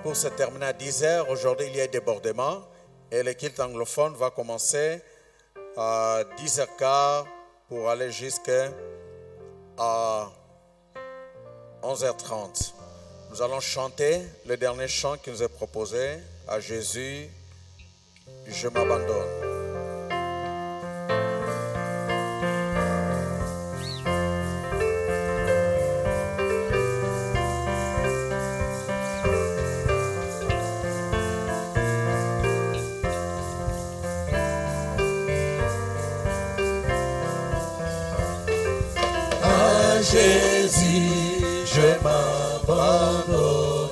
Speaker 3: pour se terminer à 10h. Aujourd'hui, il y a un débordement. Et le culte anglophone va commencer à 10h15 pour aller jusqu'à 11h30. Nous allons chanter le dernier chant qui nous est proposé à Jésus, je m'abandonne.
Speaker 2: je m'abandonne.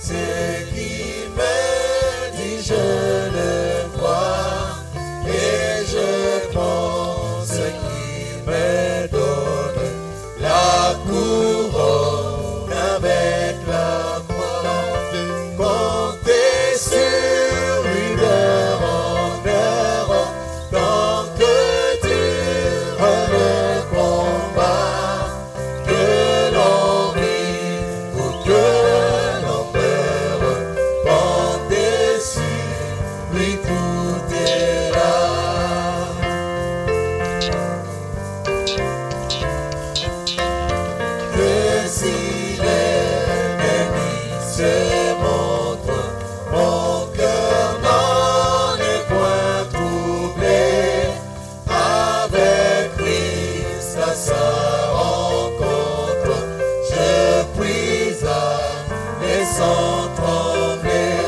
Speaker 2: Ce qui me dit, je le vois, et je pense qu'il me donne la couronne avec la croix. Comptez sur lui d'heure en heure, tant que dure le combat, que l'on rit ou que l'on meure, comptez sur lui, tout est là. Que si l'ennemi se montre, mon cœur n'en est point troublé. Avec Christ à sa rencontre, je puis aller sans trembler.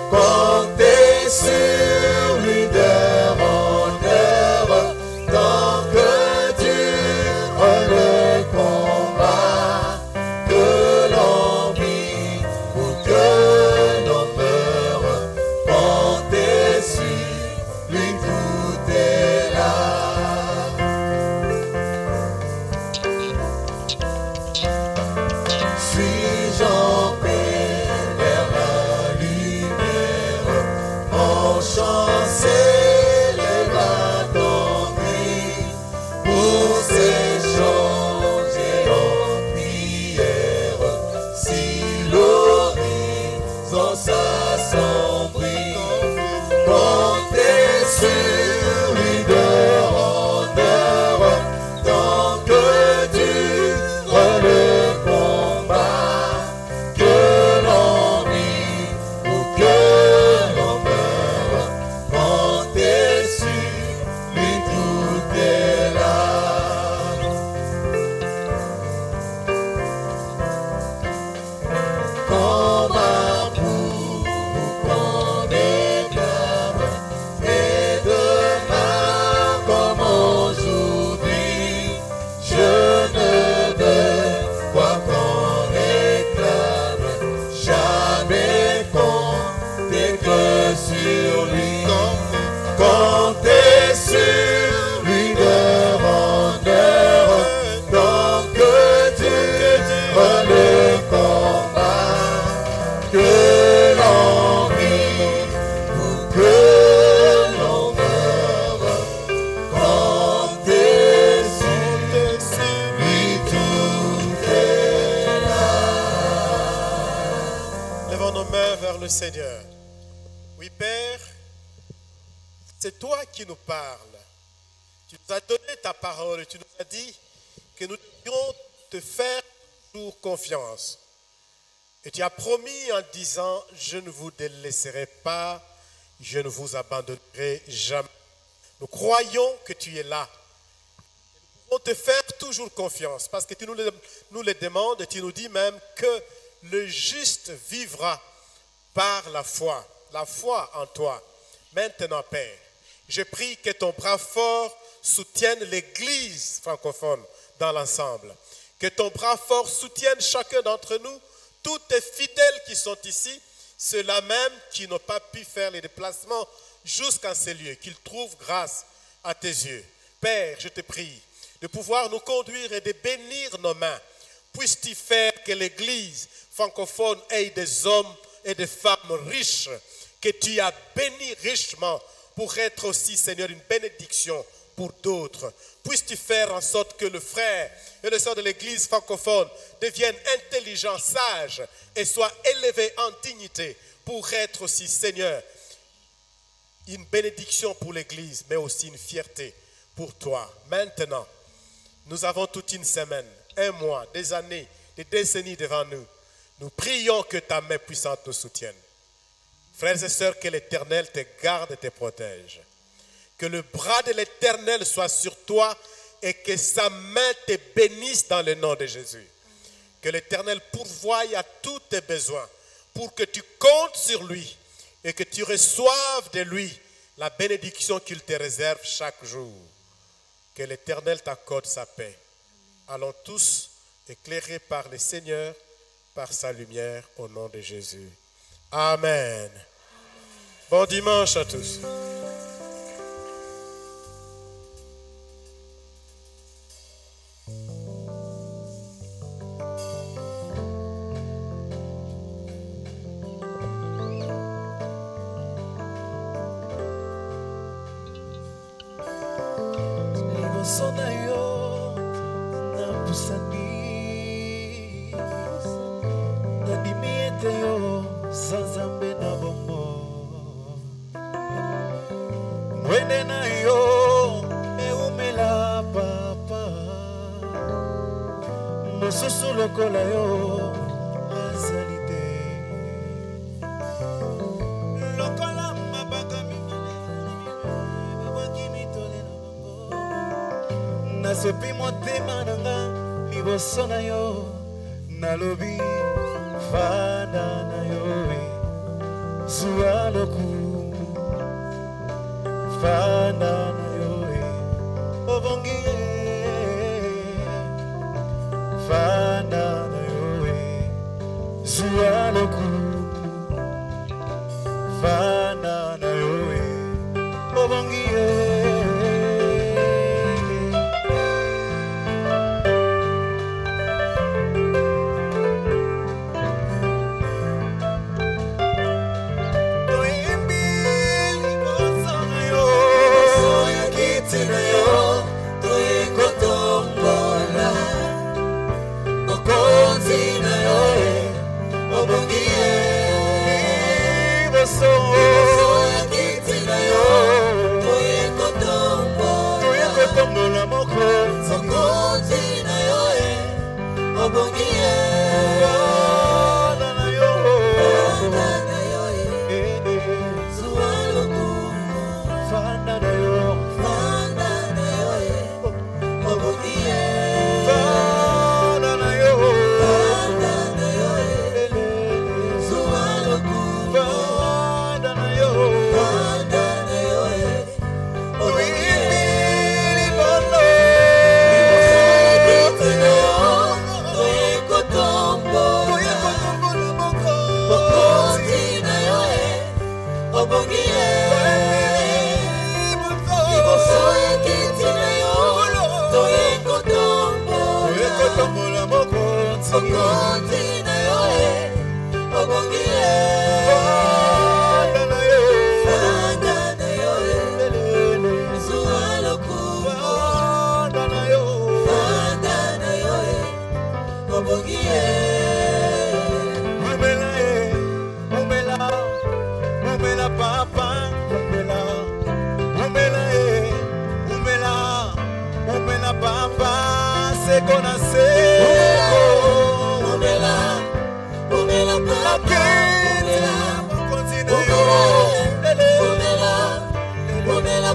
Speaker 2: Comptez sur lui d'heure en heure, tant que dure le combat, que l'on vit ou que l'on meure, comptez sur lui, tout est là. Suis-je en paix vers la lumière, mon chant s'élève attendri pour s'échanger en prière. Si l'horizon s'assombrit, comptez sur lui d'heure en heure, tant que dure le combat, que l'on vit ou que l'on meure, comptez sur lui, tout est là. Combat pour qu'on déclame, et demain comme aujourd'hui, je ne veux pas qu'on réclame, jamais compter que sur lui. Comptez sur lui d'heure en heure, tant que dure le combat, que l'on vit ou que l'on meure, comptez sur lui, tout est là.
Speaker 1: Levons nos mains vers le Seigneur. Oui, Père, c'est toi qui nous parles. Tu nous as donné ta parole et tu nous as dit que nous devions te faire toujours confiance. Et tu as promis en disant, je ne vous délaisserai pas, je ne vous abandonnerai jamais. Nous croyons que tu es là. Nous pouvons te faire toujours confiance parce que tu nous le demandes et tu nous dis même que le juste vivra par la foi en toi. Maintenant, Père, je prie que ton bras fort soutienne l'Église francophone dans l'ensemble. Que ton bras fort soutienne chacun d'entre nous, tous tes fidèles qui sont ici, ceux-là même qui n'ont pas pu faire les déplacements jusqu'à ces lieux, qu'ils trouvent grâce à tes yeux. Père, je te prie de pouvoir nous conduire et de bénir nos mains. Puisses-tu faire que l'Église francophone ait des hommes et des femmes riches, que tu as bénis richement pour être aussi, Seigneur, une bénédiction pour d'autres. Puisses-tu faire en sorte que le frère et le sœur de l'Église francophone deviennent intelligents, sages et soient élevés en dignité pour être aussi, Seigneur, une bénédiction pour l'Église, mais aussi une fierté pour toi. Maintenant, nous avons toute une semaine, un mois, des années, des décennies devant nous. Nous prions que ta main puissante nous soutienne. Frères et sœurs, que l'Éternel te garde et te protège. Que le bras de l'Éternel soit sur toi et que sa main te bénisse dans le nom de Jésus. Que l'Éternel pourvoie à tous tes besoins pour que tu comptes sur lui et que tu reçoives de lui la bénédiction qu'il te réserve chaque jour. Que l'Éternel t'accorde sa paix. Allons tous éclairé par le Seigneur, par sa lumière, au nom de Jésus. Amen. Bon dimanche à tous.
Speaker 2: nasopi motema nanga liboso na yo nalobi fanda na yo zuwa lokumu fanda na yo obongi fanda na yo zuwa lokumu fanda na yo obongi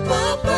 Speaker 10: Papa,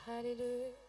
Speaker 8: Alléluia.